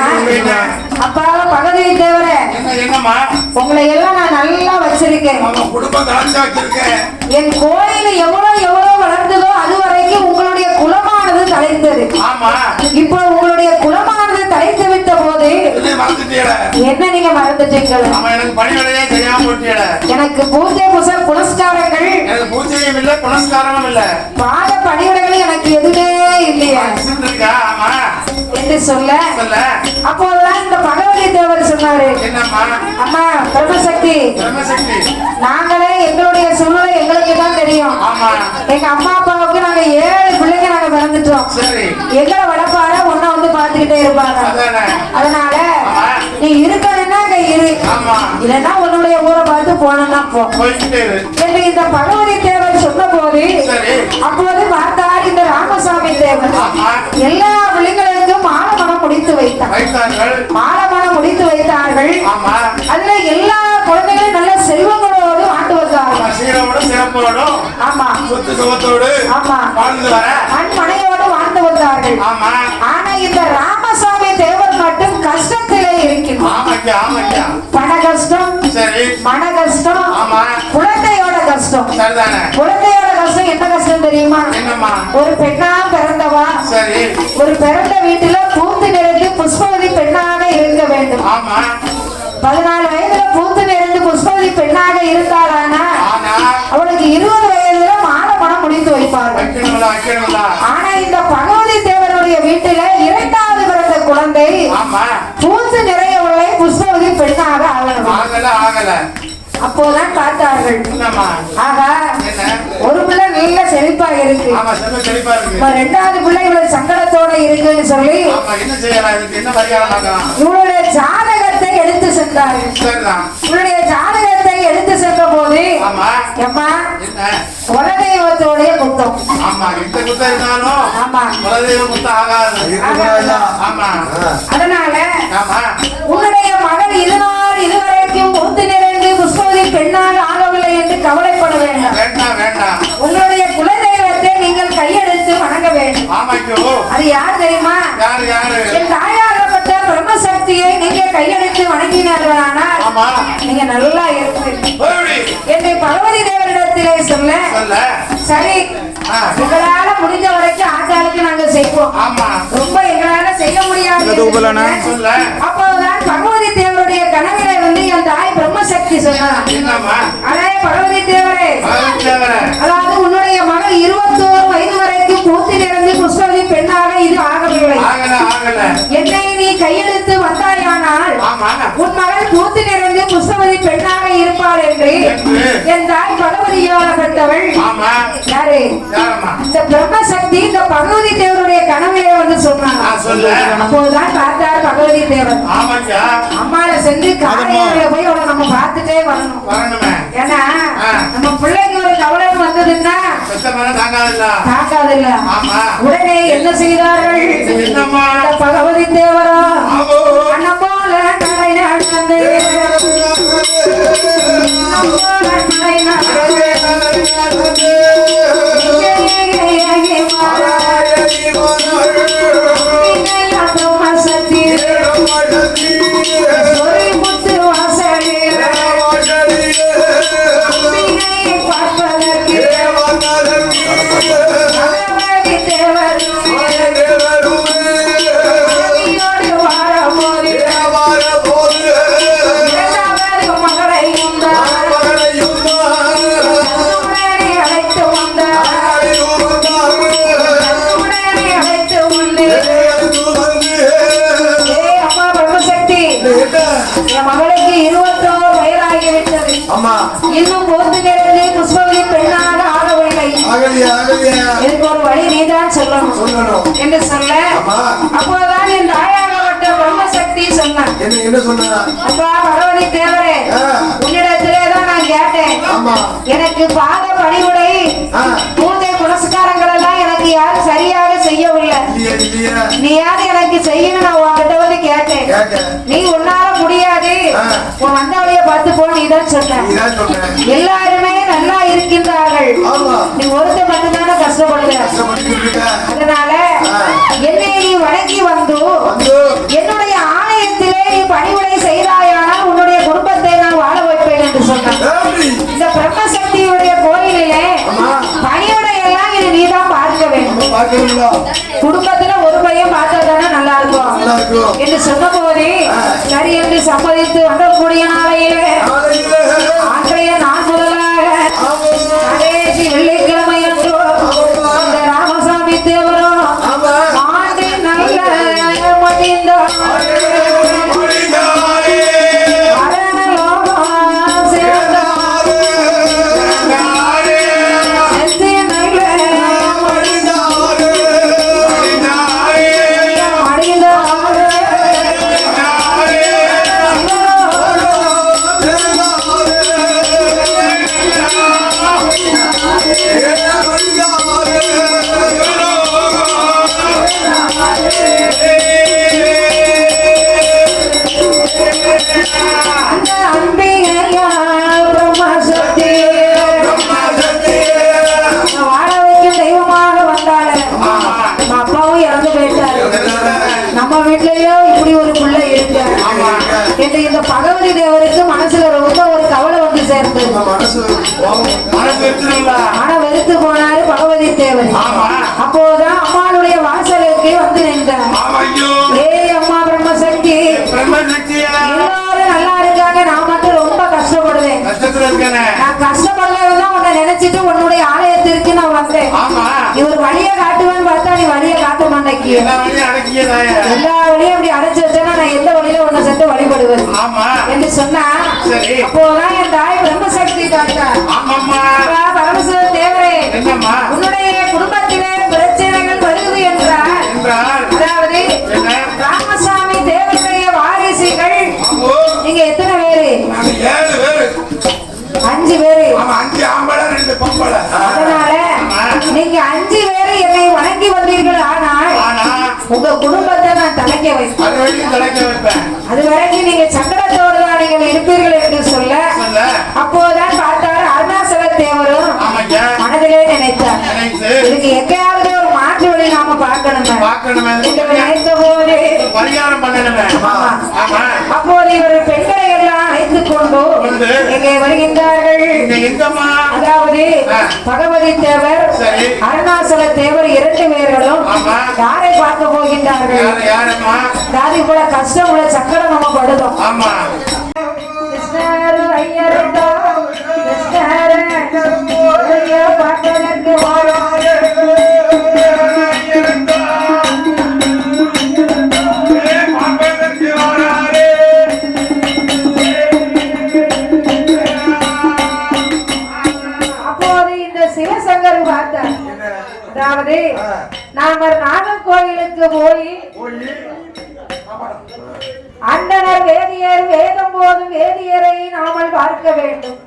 அப்பா பகவதி தேவரே, என்னம்மா உங்களை எல்லாம் நான் நல்லா வச்சிருக்கேன். நம்ம குடும்பம் கலந்து வச்சிருக்கேன். என் கோயில் எவ்வளவு வளர்ந்ததோ அது வரைக்கும் உங்களுடைய குலமானது தலைத்தது. ஆமா. இப்போ உங்களுடைய குலமானது தலைத்து விட்ட போது இதை மறந்துட்டீட. என்ன நீங்க மறந்துட்டீங்கள்? அவன் எனக்கு பணிவிடையே தெரியாம போட்டியட. எனக்கு பூஜை புனஸ்காரங்கள் எனக்கு பூஜையும் இல்ல புனஸ்காரமும் இல்ல. பாத பணிவிடைகள் எனக்கு எதுவுமே இல்லையா இருக்கா? ஆமா என்று சொல்ல சொல்ல அப்போதுதான் இந்த பகவதி தேவர் சொன்னாரு, என்னம்மா அம்மா பிரம்மசக்தி, பிரம்மசக்தி நாங்களே எங்களுடைய சூழ்நிலை எங்களுக்கு தான் தெரியும். ஆமா எங்க அம்மா அப்பாவுக்கு நாங்க 7 பிள்ளைங்க நாங்க பிறந்துட்டோம். சரி எங்களை வளர்ப்பார ஒன்ன வந்து பாத்துக்கிட்டே இருப்பாங்க. அதானே. அதனால ஆமா. நீ இருக்கணும்னா அங்க இரு, ஆமா இல்லைன்னா உன்னுடைய ஊரை பார்த்து போனா போ போய்கிட்டே இரு. என்று இந்த பகவதி தேவர் சொன்ன போது சரி. அப்போது பார்த்தார் இந்த ராமசாமி தேவர் ஆமா. எல்லா பிள்ளைகளுக்கும் மாலமனம் முடித்து வைத்தார். வைத்தார்கள். மாலமனம் முடித்து வைத்தார்கள். ஆமா அதுல எல்லா குழந்தைகளும் நல்ல செல்வங்களோடு ஆண்டு வந்தார்கள். சீரோடு சிறப்போடும் ஆமா சொத்து சுகத்தோடு ஆமா வாழ்ந்து வர. மண்மனையோடு வாழ்ந்து வந்தார்கள். ஆமா ஆனா இந்த ராமசாமி தேவர் மட்டும் கஷ்டத்திலே இருக்கிறார். ஆமாக்கா ஆமாக்கா. பண கஷ்டம், சரி மன கஷ்டம், ஆமா குழந்தையோட கஷ்டம். சரிதானே. குழந்தையோட கஷ்டம் என்ன கஷ்டம் தெரியுமா? என்னம்மா ஒரு பெண்ணா பிறந்தவா சரி ஒரு பிறந்த வீட்டுல பூத்து நிறைந்து புஷ்பவதி பெண்ணாக இருக்க வேண்டும். ஆமா 14 வயதுல பூத்து நிறைந்து புஷ்பவதி பெண்ணாக இருந்தாளானா ஆனா அவளுக்கு 20 வயதுல மாலமனம் முடித்து வைப்பார்கள். வைக்கணுங்களா வைக்கணுங்களா. ஆனா இந்த பகவதி தேவருடைய வீட்டுல 2வது பிறந்த குழந்தை ஆமா பூத்து நிறையவில்லை, புஷ்பவதி பெண்ணாக ஆகணும். ஆகல ஆகல. அப்போதான் பார்த்தார்கள், என்னம்மா ஆகா என்ன. ஒரு பிள்ளை நல்ல செழிப்பா இருக்கு, ஆமா செல்வ செழிப்பா இருக்கு. 2வது பிள்ளை இவ்வளவு சங்கடத்தோட இருக்குன்னு சொல்லி ஆமா என்ன செய்யலாம்? இதுக்கு என்ன பரிகாரம் பார்க்கலாம்? இவளுடைய ஜாதகத்தை எடுத்து சென்றார்கள். சரிதான். இவளுடைய ஜாதகத்தை எடுத்து சென்ற போது ஆமா அம்மா என்ன. குலதெய்வத்தோடைய குத்தம். ஆமா எந்த குத்தம் இருந்தாலும் ஆமா குலதெய்வ குத்தம் ஆகாது. ஆமா அதனால ஆமா உன்னுடைய மகள் இதுவரைக்கும் பூத்து நிறைந்து புஷ்பவதி பெண்ணாக ஆகவில்லை என்று கவலைப்பட வேண்டாம். வேண்டாம் வேண்டாம். உங்களுடைய குலதெய்வத்தை நீங்கள் கையெடுத்து வணங்க வேண்டும். ஆமாக்கோ. அது யார் தெரியுமா? யாரு யாரு? என் தாயாகப்பட்ட பிரம்மசக்தியை நீங்க கையெடுத்து வணங்கினார்களானால் ஆமா நீங்க நல்லா இருப்பீங்க போடி. என்னை பகவதி தேவரிடத்திலே சொல்ல சொல்ல. சரி, எங்களால முடிஞ்ச வரைக்கும் ஆட்டாளுக்கு நாங்க செய்வோம். ஆமா ரொம்ப எங்களால செய்ய முடியாது. சொல்ல. அப்போதுதான் பகவதி தேவருடைய கனவிலே வந்து என் தாய் பிரம்மசக்தி சொன்னார், என்னம்மா அடே பகவதி தேவரே, தேவர. அதாவது உன்னுடைய மகள் 21 வயது வரைக்கும் பூத்து நிறைந்து புஷ்பவதி பெண்ணாக இது ஆகவில்லை. ஆகல ஆகல. என்னை நீ கையெழுத்து வந்தாயானால் ஆமா உன் மகள் பூத்து நிறைந்து புஷ்பவதி பெண்ணாக இருப்பாள் என்று என் தாய் பகவதியாகப்பட்டவள் ஆமா யாரு? யாரம்மா? இந்த பிரம்மசக்தி இந்த பகவதி தேவருடைய கனவிலே வந்து சொன்னாங்க. சொல்ல. அப்போதுதான் பார்த்தார் பகவதி தேவர். ஆமாக்கா அம்மால சென்று காலையில போய் அவளை நம்ம பார்த்துட்டே வரணும். வரணுமே. ஏன்னா நம்ம பிள்ளைக்கு ஒரு கவலை வந்ததுன்னா பெத்த மரம் தாங்காதுல்ல. தாக்காதில்ல. ஆமா உடனே என்ன செய்தார்கள்? என்னம்மா? இந்த பகவதி தேவரா ஆமோ. அண்ணன் போல கடை நடந்து பிரம்மசக்தி சொரிமுத்து வாசலில் அம்பிகையை பார்ப்பதற்கு பகவதி தேவரும் தேவியோடு வாரபோது இரண்டாவது மகளையும் உடனே அழைத்து வந்தார். உடனே அழைத்து வந்து அம்மா பிரம்மசக்தி, என் மகளுக்கு 21 வயதாகிவிட்டது. ஆமா இன்னும் போது நிறைந்து புஷ்பவதி பெண்ணாக ஆகவில்லை. ஆகலையா இதுக்கு ஒரு வழி நீதான் சொல்லணும் சொல்லணும். என்று சொல்ல, ஆமா. அப்போதான் என் தாயாகப்பட்ட பிரம்மசக்தி சொன்னான். என்ன சொன்னா? அப்பா பகவதி தேவரே, உன்னிடத்திலே தான் நான் கேட்டேன். ஆமா எனக்கு பாத பணிவுடை பூஜை புனஸ்காரங்கள் எல்லாம் எனக்கு யாரும் சரியாக செய்யவில்லை. இல்லையா நீ யாரு எனக்கு செய்யணும் நான் உன்கிட்ட வந்து கேட்டேன். நீ உன்னால முடியாது, உன் வந்தவளைய பார்த்து போ நீதான் சொன்ன. இதான் சொன்னேன். எல்லாருமே நல்லா இருக்கின்றார்கள், ஆமா நீ ஒருத்த மட்டும்தானே கஷ்டப்படுற. கஷ்டப்பட்டு இருக்க. அதனால என்னை நீ வணங்கி வந்து என்னுடைய ஆலயத்திலே நீ பணிவுரை செய்தாயானால் உன்னுடைய குடும்பத்தை நான் வாழ வைப்பேன் என்று சொன்னான். இந்த பிரம்மசக்தியுடைய கோயிலிலே பணியுடை எல்லாம் இது நீதான் பார்க்க வேண்டும். பாக்குறீங்களா? குடும்பத்துல ஒரு பையன் பார்த்தா தானே நல்லா இருக்கும் என்று சொன்ன போதே சரி என்று சம்மதித்து வந்தக்கூடிய நாளையிலே ஆண்டைய நான் முதலாக கடைசி வெள்ளிக்கிழமை அன்று இந்த ராமசாமி தேவரும் ஆண்டு நல்ல மடிந்தார். மரணலோகம் சேர்ந்தார். செத்து நல்ல அந்த அம்பிகையால் பிரம்மசக்தி வாழ வைக்கும் தெய்வமாக வந்தாள். நம்ம அப்பாவும் இறந்து போயிட்டாரு. நம்ம வீட்லயோ இப்படி ஒரு பிள்ளை இருக்கு என்று இந்த பகவதி தேவருக்கு மனசுல ரொம்ப ஒரு கவலை வந்து சேர்ந்தது. மன வெறுத்து போனாரு பகவதி தேவர். அப்போதான் அம்மாளுடைய வாசலுக்கு வந்து நின்றார். ஏய் அம்மா பிரம்மசக்தி, எல்லாரும் நல்லா இருக்காங்க, நான் மட்டும் ரொம்ப கஷ்டப்படுவேன். நான் கஷ்டப்படுறதுதான் உன்னை நினைச்சிட்டு உன்னுடைய ஆலயத்திற்கு நான் வந்தேன். இவர் வழியை காட்டுவேன்னு பார்த்தா நீ வழியை காட்ட மாட்டேங்க. எல்லா வழியும் அப்படி அடைச்சு வச்சேன்னா நான் எந்த வழியில உன்னை சென்று வழிபடுவேன் என்று சொன்னா, அப்போதான் என் தாய் பிரம்மசக்தி காட்டா. பரமசிவ தேவரே, உன்னுடைய குடும்பத்திலே பிரச்சனைகள் வருது என்றார். அதாவது ராமசாமி தேவனுடைய வாரிசுகள் நீங்க எத்தனை பேரு? 5 பேரு. அதனால நீங்க 5 பேரு என்னை வணங்கி வந்தீர்கள். ஆனால் உங்க குடும்பத்தை நான் தலைக்க வைப்பேன். அது வரைக்கும் நீங்க சங்கடத்தோடு தான் நீங்கள் இருப்பீர்கள் என்று சொல்ல, அப்போதான் பார்த்தாரு அருணாசல தேவரும் மனதிலே நினைத்தார், இதுக்கு எங்கேயாவது ஒரு மாற்று வழி நாம பார்க்கணுமே என்று நினைத்த போது அப்போது இவர் பெண்களை எல்லாம் அழைத்துக் கொண்டு எங்கே வருகின்றார்கள். அதாவது பகவதி தேவர் அருணாசல தேவர் 2 பேர்களும் யாரை பார்க்க போகின்றார்கள்? தாதி கூட கஷ்டம் உள்ள சக்கரம் நம்ம படுதோம். கிருஷ்ணர் ஐயருடா, கிருஷ்ணர் ஐயா பார்ப்பதற்கு வாராரு. அப்போது இந்த சிவசங்கர் பார்த்தார். அதாவது நாம நாகர்கோயிலுக்கு போய் அண்டனர் வேதியர் வேதம் போதும் வேதியரை நாமல் பார்க்க வேண்டும்.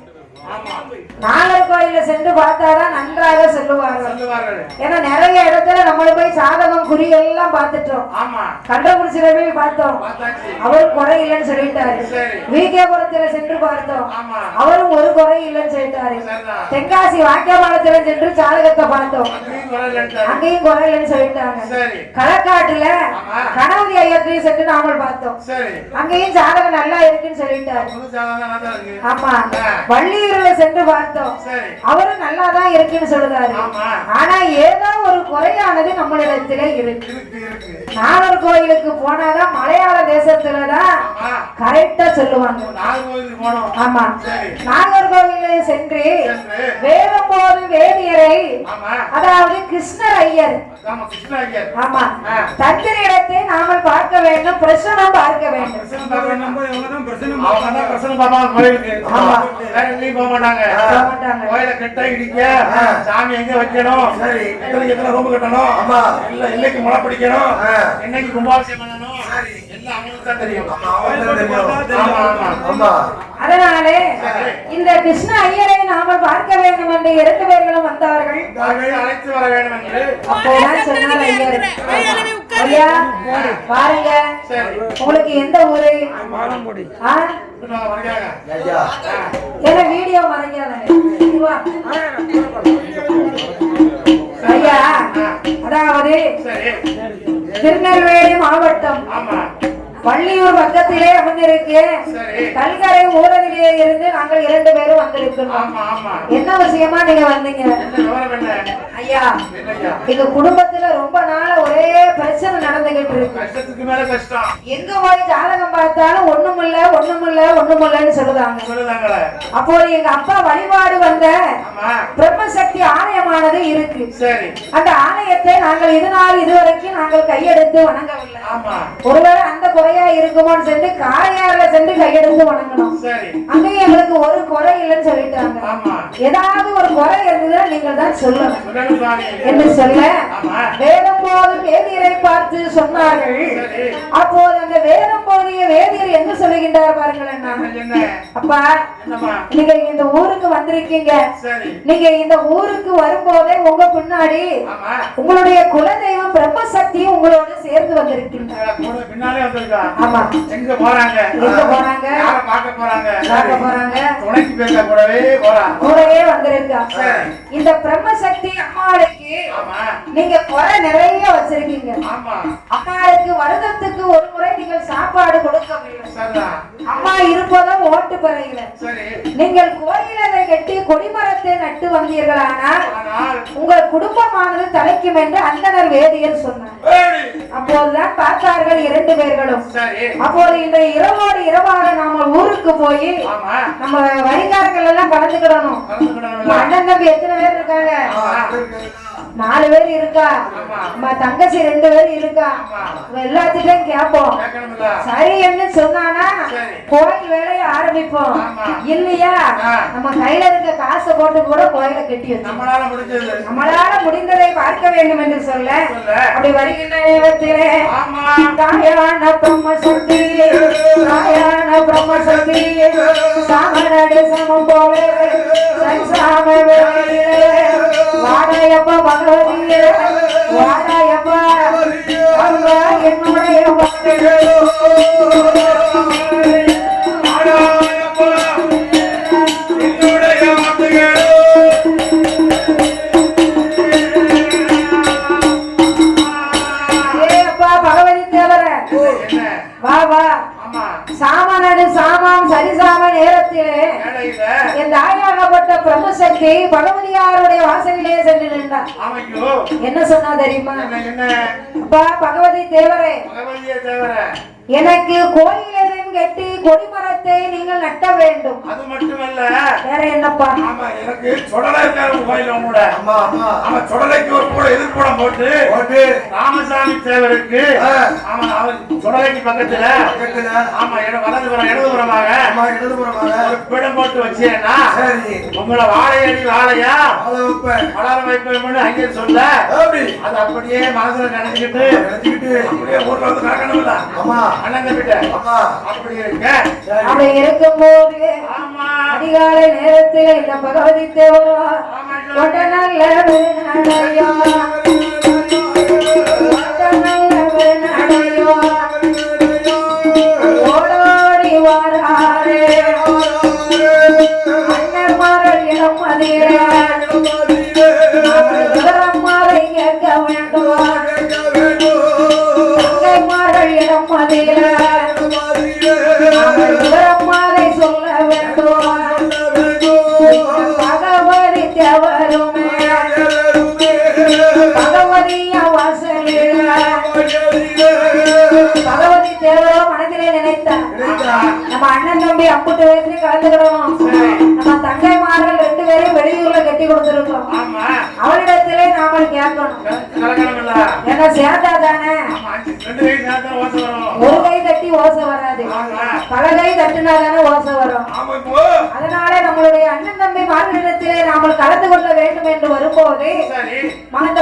நாகர்கோயில சென்று பார்த்தாதான் நன்றாக சொல்லுவார்கள். சொல்லுவார்கள். ஏன்னா நிறைய இடத்துல நம்மள போய் சாதகம் குறி எல்லாம் பார்த்துட்டோம். ஆமா. கண்டபுரிச்சில போய் பார்த்தோம், பார்த்தாச்சு. அவரும் குறை இல்லைன்னு சொல்லிட்டாரு. சரி. வீக்கேபுரத்துல சென்று பார்த்தோம், ஆமா. அவரும் ஒரு குறை இல்லைன்னு சொல்லிட்டாரு. சரிதான். தென்காசி வாக்கியபாலத்துல சென்று ஜாதகத்தை பார்த்தோம், அங்கேயும் குரல் அங்கேயும் குறை இல்லைன்னு சொல்லிட்டாங்க. சரி. களக்காட்டுல ஆமா. கணவதி ஐயத்தையும் சென்று நாமல் பார்த்தோம், சரி. அங்கேயும் ஜாதகம் நல்லா இருக்குன்னு சொல்லிட்டாரு. புது ஜாதகம் நல்லா தான் இருக்கு. ஆமா. வள்ளியூர்ல சென்று பார்த்தோம், சரி. அவரும் நல்லா தான் இருக்குன்னு சொல்லுறாரு. ஆமா. ஆனா ஏதோ ஒரு குறையானது நம்மளிடத்திலே இருக்கு. இருக்கு இருக்கு. நாகர்கோயிலுக்கு போனாதான் மலையாள தேசத்துலதான் ஆமா. கரெக்டா சொல்லுவாங்க. நாகர்கோயிலுக்கு போனோம். ஆமா. சரி. நாகர்கோயிலை சென்று சென்று வேதம்போது வேதியரை, ஆமா. அதாவது கிருஷ்ணர் ஐயர், ஆமா, கிருஷ்ண ஐயர். ஆமா, ஆ. தந்திரிடத்தை நாமல் பார்க்க வேண்டும், பிரசனம் பார்க்க வேண்டும். பிரசனம் பார்க்கணும். அவங்க தான் பிரசனம் பார்ப்பாங்க கோயிலுக்கு. ஆமா. வேற எங்கேயும் போக மாட்டாங்க. போக மாட்டாங்க. கோயிலை கட்ட இடிக்க, சாமி எங்க வைக்கணும், சரி, எத்தனை ரூம் கட்டணும், ஆமா, இல்ல இல்லைக்கு முளை பிடிக்கணும், என்னைக்கு கும்பாபிஷேகம் பண்ணணும், எல்லாம் அவங்களுக்கு தான் தெரியும். ஆமா, ஆமா, ஆமா. அதனாலே இந்த கிருஷ்ண ஐயரை நாமல் பார்க்க வேண்டும் என்று 2 பேர்களும் வந்தார்கள். அழைத்து வர வேண்டும் என்று அப்போதான் சொன்னார் ஐயர், ஐயா பாருங்க, சரி, உங்களுக்கு எந்த ஊரு? ஆ? வரையாங்க. என்ன வீடியோ மறைக்காத ஐயா. அதாவது சரி. திருநெல்வேலி மாவட்டம் ஆமா. வள்ளியூர் பக்கத்திலே அமைந்திருக்கு. சரி. கல்கரை ஊரதிலே இருந்து நாங்கள் 2 பேரும் வந்திருக்கிறோம். ஆமா, ஆமா. என்ன விஷயமா நீங்க வந்தீங்க? என்ன விவரம் என்ன? ஐயா, என்னய்யா? எங்க குடும்பத்துல ரொம்ப நாளா ஒரே பிரச்சனை நடந்துகிட்டு இருக்கு. கஷ்டத்துக்கு மேல கஷ்டம். எங்க போய் ஜாதகம் பார்த்தாலும் ஒண்ணுமில்லன்னு சொல்லுதாங்க. சொல்லுதாங்களே. அப்போது எங்க அப்பா வழிபாடு வந்த ஆமா. பிரம்மசக்தி ஆலயமானது இருக்கு. சரி. அந்த ஆலயத்தை நாங்கள் இதுவரைக்கும் நாங்கள் கையெடுத்து வணங்கவில்லை. ஆமா. ஒருவேளை அந்த குறையா இருக்குமோன்னு சென்று காரையாறுல சென்று கையெடுத்து வணங்கணும். சரி. அங்கேயும் எங்களுக்கு ஒரு குறை இல்லைன்னு சொல்லிட்டாங்க. ஆமா. ஏதாவது ஒரு குறை இருந்ததுன்னா நீங்கள் தான் சொல்லணும் சொல்லணும் சுவாமி. என்று சொல்ல ஆமா. வேதம் போதும் வேதியரை பார்த்து சொன்னார்கள். சரி. அப்போது அந்த வேதம் போதிய வேதியர் என்ன சொல்லுகின்றார் பாருங்களேன். என்ன? அப்பா, என்னம்மா? நீங்க இந்த ஊருக்கு வந்திருக்கீங்க. சரி. நீங்க இந்த ஊருக்கு வரும்போதே உங்க பின்னாடி ஆமா. உங்களுடைய குலதெய்வம் பிரம்மசக்தியும் உங்களோடு சேர்ந்து வந்திருக்கின்றார். கூட பின்னாலே வந்திருக்கா. ஆமா. எங்க போறாங்க? எங்க போறாங்க? யார பார்க்க போறாங்க? பார்க்க போறாங்க. துணைக்கு பேச கூடவே போறாங்க. கூடவே வந்திருக்கா. சரி. இந்த பிரம்மசக்தி அம்மாளுக்கு ஆமா. நீங்க குறை நிறைய வச்சிருக்கீங்க. ஆமா. அம்மாளுக்கு வருடத்துக்கு ஒரு முறை நீங்கள் சாப்பாடு கொடுக்கவில்லை. சரிதான். அம்மா இருப்பதும் ஓட்டு பறையில. சரி. நீங்கள் கோயிலை கட்டி கொடிமரத்தை நட்டு வந்தீர்களானால் ஆனால் உங்கள் குடும்பமானது தலைக்கும் என்று அந்தனர் வேதியர் சொன்னார். அப்போதுதான் பார்த்தார்கள் 2 பேர்களும். சரி. அப்போது இந்த இரவோடு இரவாக நாம ஊருக்கு போய் ஆமா. நம்ம வரிகாரர்கள் எல்லாம் கலந்துக்கிடணும். கலந்துக்கிடணும். அண்ணன் தம்பி எத்தனை பேர் இருக்காங்க? 4 பேர் இருக்கா. நம்ம தங்கச்சி 2 பேர் இருக்கா. எல்லாத்திட்டையும் கேட்போம். சரி என்று சொன்னானா கோயில் வேலையை ஆரம்பிப்போம். இல்லையா நம்ம கையில இருக்க காசை போட்டு கூட கோயிலை கட்டி வச்சு நம்மளால முடிந்ததை பார்க்க வேண்டும் என்று சொல்ல அப்படி வருகின்ற நேரத்திலே தாயான பிரம்மசக்தி சாமனடு சமம் போல சன்சாம வாடாயப்பா பகவதியே வாடாயப்பா அம்மா என்னுடைய பகவதி தேவர வா வா சாமானடு சாமான் சரிசாம நேரத்திலே என் தாயாகப்பட்ட பிரம்மசக்தி பகவதியாருடைய வாசலிலே சென்று நின்றார். என்ன சொன்னா தெரியுமா? அப்பா பகவதி தேவரே, எனக்கு கோயில் எதையும் கட்டி கொடிமரத்தை நீங்கள் நட்ட வேண்டும். அது மட்டுமல்ல வேற என்னப்பா? ஆமா, எனக்கு சொடலை இருக்காரு கோயில கூட. ஆமா ஆமா. ஆமா, சொடலைக்கு ஒரு கூட எதிர்ப்புறம் போட்டு ராமசாமி தேவருக்கு ஆமா அவர் சொடலைக்கு பக்கத்துல ஆமா இடதுபுறமாக ஒரு பிடம் போட்டு வச்சேன்னா உங்களை வாழையடி வாழையா வளர வைப்பேன் அங்கே சொல்ல அது அப்படியே மனசுல நினைச்சுக்கிட்டு அப்படியே ஊர்ல வந்து நடக்கணும்ல. ஆமா அண்ணன் கிட்ட அப்படி இருக்க அப்படி இருக்கும்போது ஆமா அதிகாலை நேரத்தில் இந்த பகவதி தேவரா ஆமா கொண்ட நல்ல நடையோ கொண்ட நல்ல நடையோ ஓடோடி வாராரே அண்ணன்மார்கள் இடம் மதியிலே விவரம்மாவை கேட்க வேண்டும் தங்கைமார்கள் இடம் மதியிலே விவரம்மாவை சொல்ல வேண்டும் பகவதி தேவருமே பகவதிய வாசலில் பகவதி தேவரோ மனதிலே நினைத்தார் நம்ம அண்ணன் தம்பி அம்புட்டு வயசுல கலந்துக்கிடணும் நம்ம தங்கைமார்கள் 2 பேரையும் வெளியூர்ல கட்டி கொடுத்திருக்கோம் ஆமா அவளிடத்திலே நாம கேட்கணும் கலக்கணும் இல்ல என்ன சேர்த்தா தானே ஆமா 2 வயசு நேரத்துல ஓசை வரும் ஒரு கை தட்டி ஓசை வராது பல கை தட்டினா தானே ஓசை வரும் ஆமா இப்போ அதனால நம்மளுடைய அண்ணன் தம்பி மார்களிடத்திலே நாமல் கலந்து கொள்ள வேண்டும் என்று வரும்போது சரி மகந்த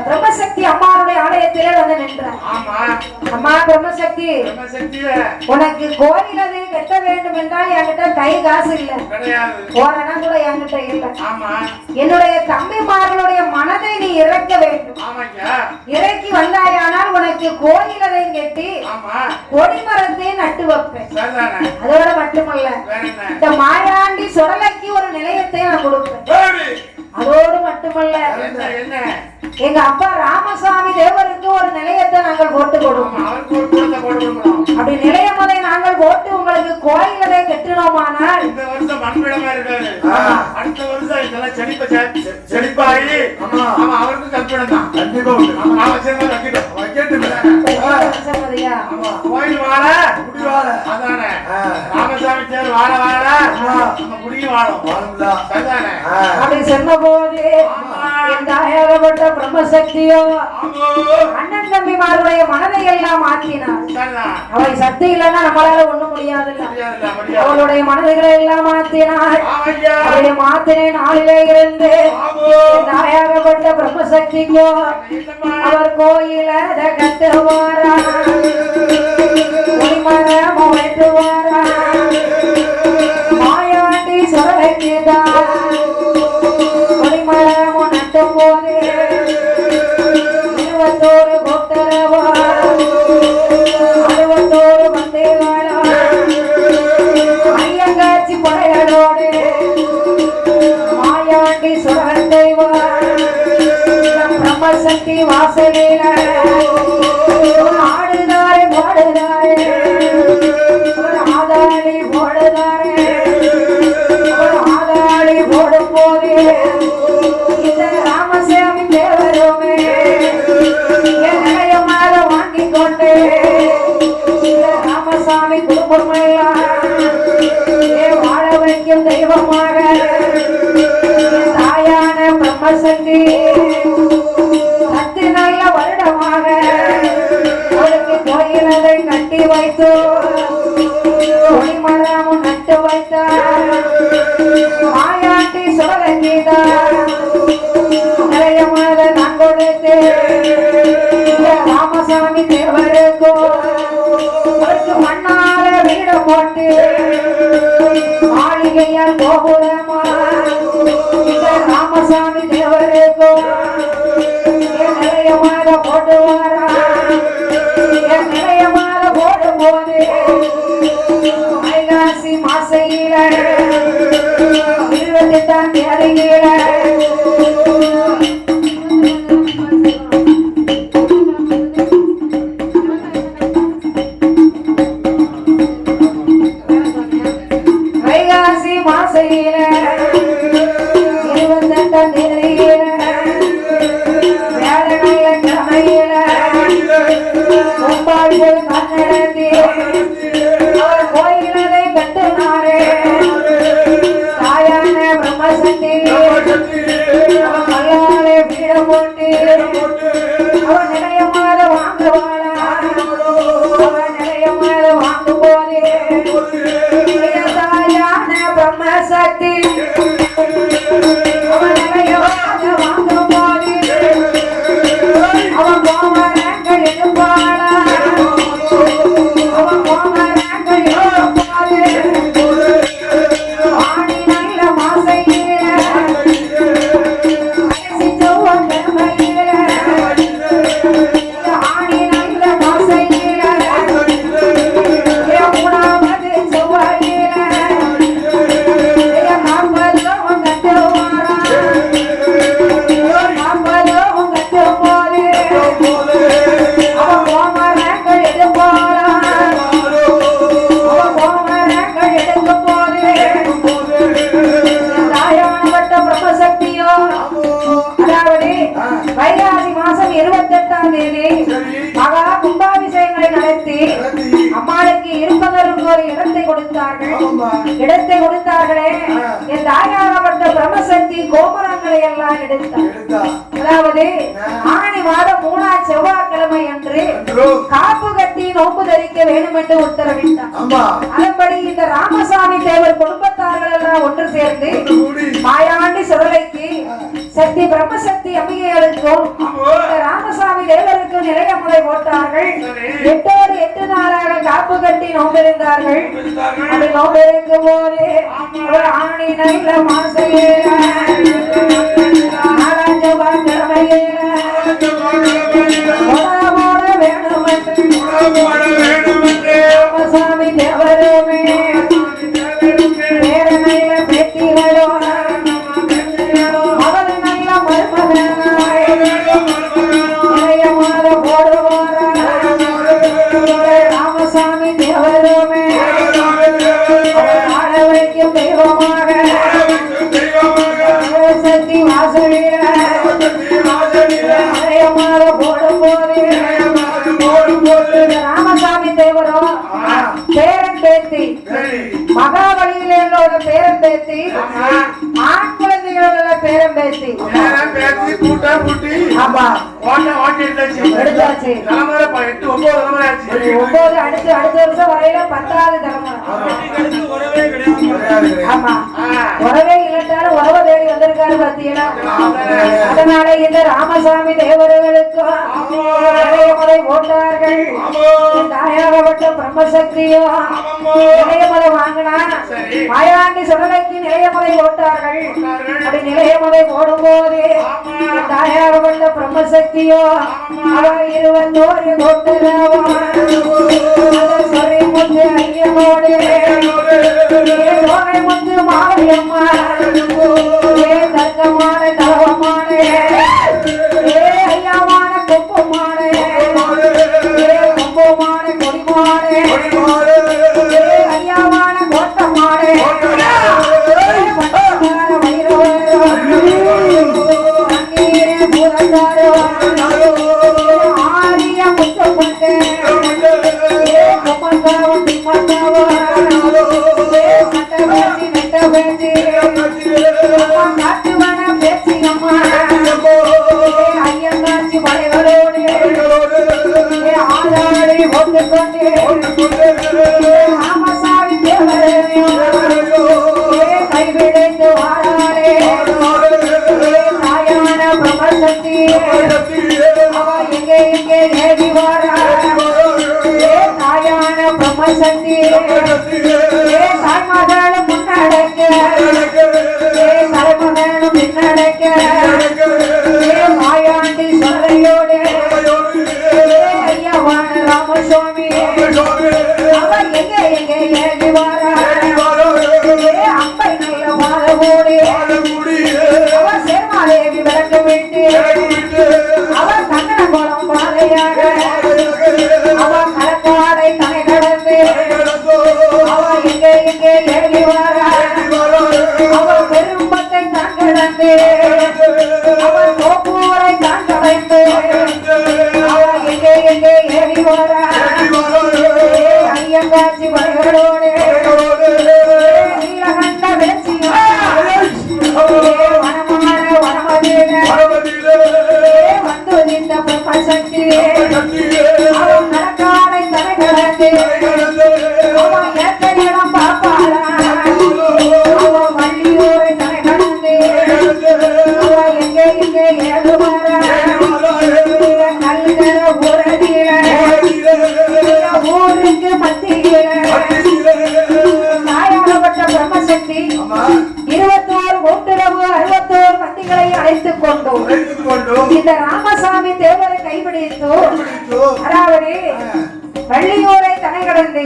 பிரம்மசக்தி அம்மாவுடைய ஆலயத்திலே வந்து நின்றார். ஆமா அம்மா பிரம்மசக்தி நம்ம சக்திய உனக்கு கோயில் அது கட்ட வேண்டும் என்றால் என்கிட்ட கை காசு இல்ல கிடையாது போறனா கூட என்கிட்ட இல்ல ஆமா என்னுடைய தம்பிமார்களுடைய மனதை நீ இறக்க வேண்டும் ஆமாங்க இறக்கி வந்தாயானால் உனக்கு கோயில் அதை கட்டி ஆமா கொடிமரத்தை நட்டு வைப்பேன். சரிதானே அதோட மட்டுமல்ல வேற என்ன இந்த மாயாண்டி சுடலைக்கு ஒரு நிலையத்தை நான் கொடுப்பேன். பேபி அதோடு மட்டுமல்ல என்ன என்ன எங்க அப்பா ராமசாமி தேவருக்கு ஒரு நிலையத்தை நாங்கள் போட்டு கொடுப்போம். அவருக்கு ஒரு குழந்தை போட்டு கொடுக்கணும் அப்படி நிலையம் அதை நாங்கள் போட்டு உங்களுக்கு கோயிலதை கட்டினோமானால் இந்த வருஷம் மண்பிடமா இருக்காரு அடுத்த வருஷம் இதெல்லாம் செழிப்பாகி ஆமா அவருக்கும் கற்பிடம் தான் கண்டிப்பா உண்டு. ஆமா நான் வச்சிருந்தா கட்டிட்டோம் சம்மதியா? கோயில் வாழ குடி வாழ. அதானே ராமசாமி தேர் வாழ வாழ நம்ம குடியும் வாழும் வாழும்ல. சரிதானே அப்படி சொன்ன போது என் தாயாகப்பட்ட பிரம்மசக்தியோ ஆமா அண்ணன் தம்பிமாருடைய மனதை எல்லாம் மாற்றினார். சரிதான் அவள் சக்தி இல்லைன்னா நம்மளால ஒண்ணும் முடியாதுல்ல. முடியாதுல்ல முடியாது அவளுடைய மனதுகளை எல்லாம் மாற்றினார். ஆமையா அவளுடைய மாத்தினை நாளிலே இருந்து ஆமா என் தாயாகப்பட்ட பிரம்மசக்திக்கோ என்னம்மா அவர் கோயில கட்டுவாரா மரம் வெட்டுவாரா மாயாண்டி சொலைக்குதான் கொடிமரம் நட்டும் போது 21 கொட்டரவா 61 மந்தைகளா ஐயங்காட்சி படைகளோடு மாயாண்டி சுரந்தைவா பிரம்மசக்தி வாசலில ஆடுதாரே போடுதாரே ஆதாளி போடுதாரே ஆதாளி போடும் போது இந்த ராமசாமி தேவருமே என் நிலையமாக வாங்கி கொண்டு இந்த ராமசாமி குடும்பமெல்லாம் வாழ வைக்கும் தெய்வமாக தாயான பிரம்மசக்தி 10 நல்ல வருடமாக அவளுக்கு கோயிலதை கட்டி வைத்து கொடிமரமும் நட்டு வைத்தார். மாயாண்டி சோழங்கீதான் நிலையமாக நான் கொடுத்து ராமசாமி தேவருக்கோ அவருக்கு மண்ணால வீடு போட்டு மாளிகையால் கோபுரமா இந்த ராமசாமி தேவருக்கோ நிலையமாக போடுவாரா நிலையமாக போடும் போது வைகாசி மாசையில 28ஆம் தேதியில வைகாசி மாசையில 28ஆம் தேதியில வேலையில கிழமையில மும்பாய்கள் கண்ணெடுத்து அவர் கோயிலதை கட்டினாரே கொடுத்தார்கள். இடத்தை கொடுத்தார்களே என் தாயாகப்பட்ட பிரம்மசக்தி கோபுரங்களை எல்லாம் எடுத்தார். அதாவது ஆணி மாதம் 3ஆம் செவ்வாய்க்கிழமை அன்று காப்பு கட்டி நோன்பு தரிக்க வேண்டும் என்று உத்தரவிட்டார். அதன்படி இந்த ராமசாமி தேவர் குடும்பத்தார்கள் எல்லாம் ஒன்று சேர்ந்து மாயாண்டி சுடலைக்கு சக்தி பிரம்மசக்தி அம்பிகைகளுக்கும் இந்த ராமசாமி தேவருக்கும் நிறைய முறை போட்டார்கள். 8 நாளாக காப்பு கட்டி நோம்பிருந்தார்கள். அப்படி நோம்பிருக்கும் போது ஒரு ஆணி நல்ல மாசையே ராமசாமி தேவருமே பேரனையில பேத்திகளோ அவள் நல்ல மருமகனாய் நிறைய மாத போடுவார ராமசாமி தேவருமே ஆட வைக்கும் தெய்வமாக சக்தி வாசலில நிறைய மாத போடும் போது ராமசாமி தேவரோ பேரன் பேத்தி மகாபலியிலோட பேரன் பேத்தி ஆண் குழந்தைகளோட பேரன் பேத்தி எடுத்தாச்சு. 9 அடுத்த வருஷம் வரையில 10வது தலைமுறை. ஆமா உறவே இல்லட்டாலும் உறவை தேடி வந்திருக்காரு பாத்தீங்களா. அதனால இந்த ராமசாமி தேவர்களுக்கும் நிறைய முறை போட்டார்கள். தாயாகப்பட்ட பிரம்மசக்தியோ நிறைய முறை வாங்கினா மாயாண்டி சுடலைக்கு நிறைய முறை போட்டார்கள். அப்படி நிறைய முறை போடும் போது தாயாகப்பட்ட பிரம்மசக்தியோ அவர் 21 போட்டுறாவோ சொல்லி முத்து ஐயனோடு சோனை முத்து மாரியம்மா தர்க்கமான தலவமான ஐயாவான கொப்பமான கொம்பமான கொடிமான ஐயாவான கோட்டமான ஆரிய முத்தப்பட்டு கொம்மக்காவும் திம்மக்காவும் காட்டுவன பேச்சு அம்மா ஐயங்காட்சி படைகளோடு ஆளாடி ஓட்டுக்கொண்டு ராமசாமி கைவிடைத்து வாழாடே தாயான பிரம்மசக்தி எங்கே எங்கே ஏறி வாரா தாயான பிரம்மசக்தி தாய்மகளும் முன்னடக்க தலைமகனும் பின்னடக்க மாயாண்டி சொல்லையோடு ஐயாவான ராமசுவாமி அவர் எங்கே எங்கே ஏறி வாரா அப்பை நல்ல மாதவோடு அவர் சேர்மாதேவி விளக்க வேண்டி அவர் கண்ணன கோலம் பாதையாக அவர் கலக்காடை தனை கடந்து அவர் எங்கே எங்கே ஏறி வாரா அவர் பெரும்பத்தை தான் கடந்து அவர் கோப்பூரை தான் கடைந்து அவர் எங்கே எங்கே ஏறி வாரா ஐயங்காட்சி வரைகளோடு நீலகண்ட வேட்சியா வனமான வனமதேன வந்து நின்ற பிரம்மசக்தி அவன் நடக்காடை தனை கடந்து அவன் ஏற்ற இடம் பார்ப்பாரா அவன் வள்ளியூரை தனை கடந்து அவன் எங்கே எங்கே ஏழுவாரா கல்கர உரடியில ஊருக்கு மத்தியில தாயாகப்பட்ட பிரம்மசக்தி 21 கூட்டுறவு 61 மந்திகளை அழைத்துக் கொண்டோம். இந்த ராமசாமி தேவரை கைப்பிடித்து அதாவது வள்ளியூரை தனை கடந்து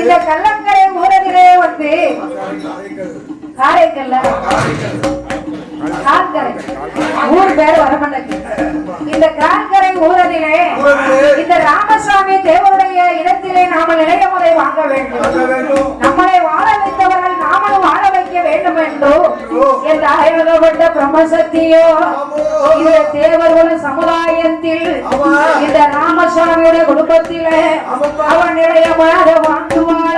இந்த கல்லங்கரை ஊரதிலே வந்து காரைக்கல்ல கால்கரை ஊர் பேர் வரமாட்டேங்குது. இந்த கால்கரை ஊரதிலே இந்த ராமசாமி தேவருடைய இடத்திலே நாம நிலைய முறை வாங்க வேண்டும். நம்மளை வாழ வைத்தவர்கள் நாமளும் வாழ வைக்க வேண்டும் என்று என்ற ஆயுதப்பட்ட பிரம்மசக்தியோ இந்த தேவர்கள் சமுதாயத்தில் இந்த ராமசாமியுடைய குடும்பத்திலே அவன் நிலையமாக வாழ்ந்துவாழ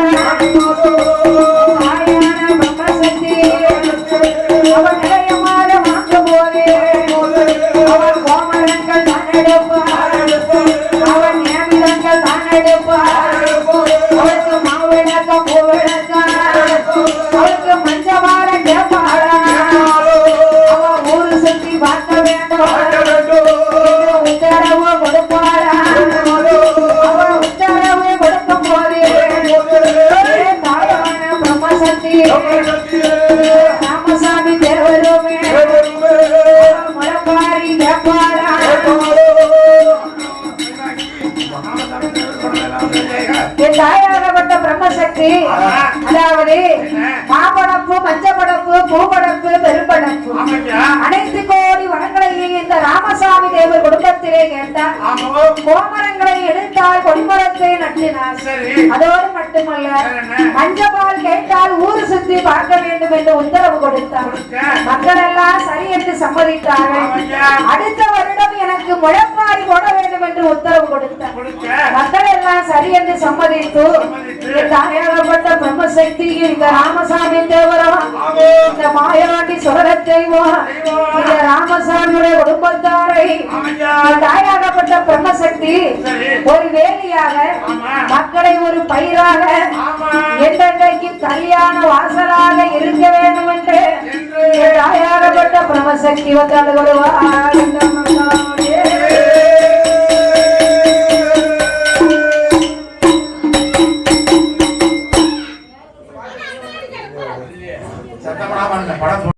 தாயாகப்பட்ட பிரம்மசக்தி அதாவது மாப்படப்பு மஞ்சப்படப்பு பூப்படப்பு பெரும்படப்பு ஆமாய்யா. அனைத்து கோடி வரங்களையும் இந்த ராமசாமி தேவர் குடும்பத்திலே கேட்டார். ஆமா. கோமரங்களை எடுத்தால் கொடிமரத்தை நட்டினார். சரி. அதோடு மட்டுமல்ல மஞ்சப்பால் கேட்டால் ஊரு சுத்தி பார்க்க வேண்டும் என்று உத்தரவு கொடுத்தார். மக்கள் எல்லாம் சரி என்று சம்மதித்தார்கள். அடுத்த வருடம் எனக்கு முழப்பாரி போட வேண்டும் என்று உத்தரவு கொடுத்தார். மக்கள் எல்லாம் சரி என்று சம்மதித்து தாயாகப்பட்ட பிரம்மசக்தி இந்த ராமசாமி தேவரவா இந்த மாயாண்டி சுரகத்தைவா இந்த ராமசாமியுடைய குடும்பத்தாரை தாயாகப்பட்ட பிரம்மசக்தி ஒரு வேலியாக மக்களை ஒரு பயிராக என்றைக்கு கல்யாண வாசலாக இருக்க வேண்டும் என்று தாயாகப்பட்ட பிரம்மசக்தி வந்தாள்.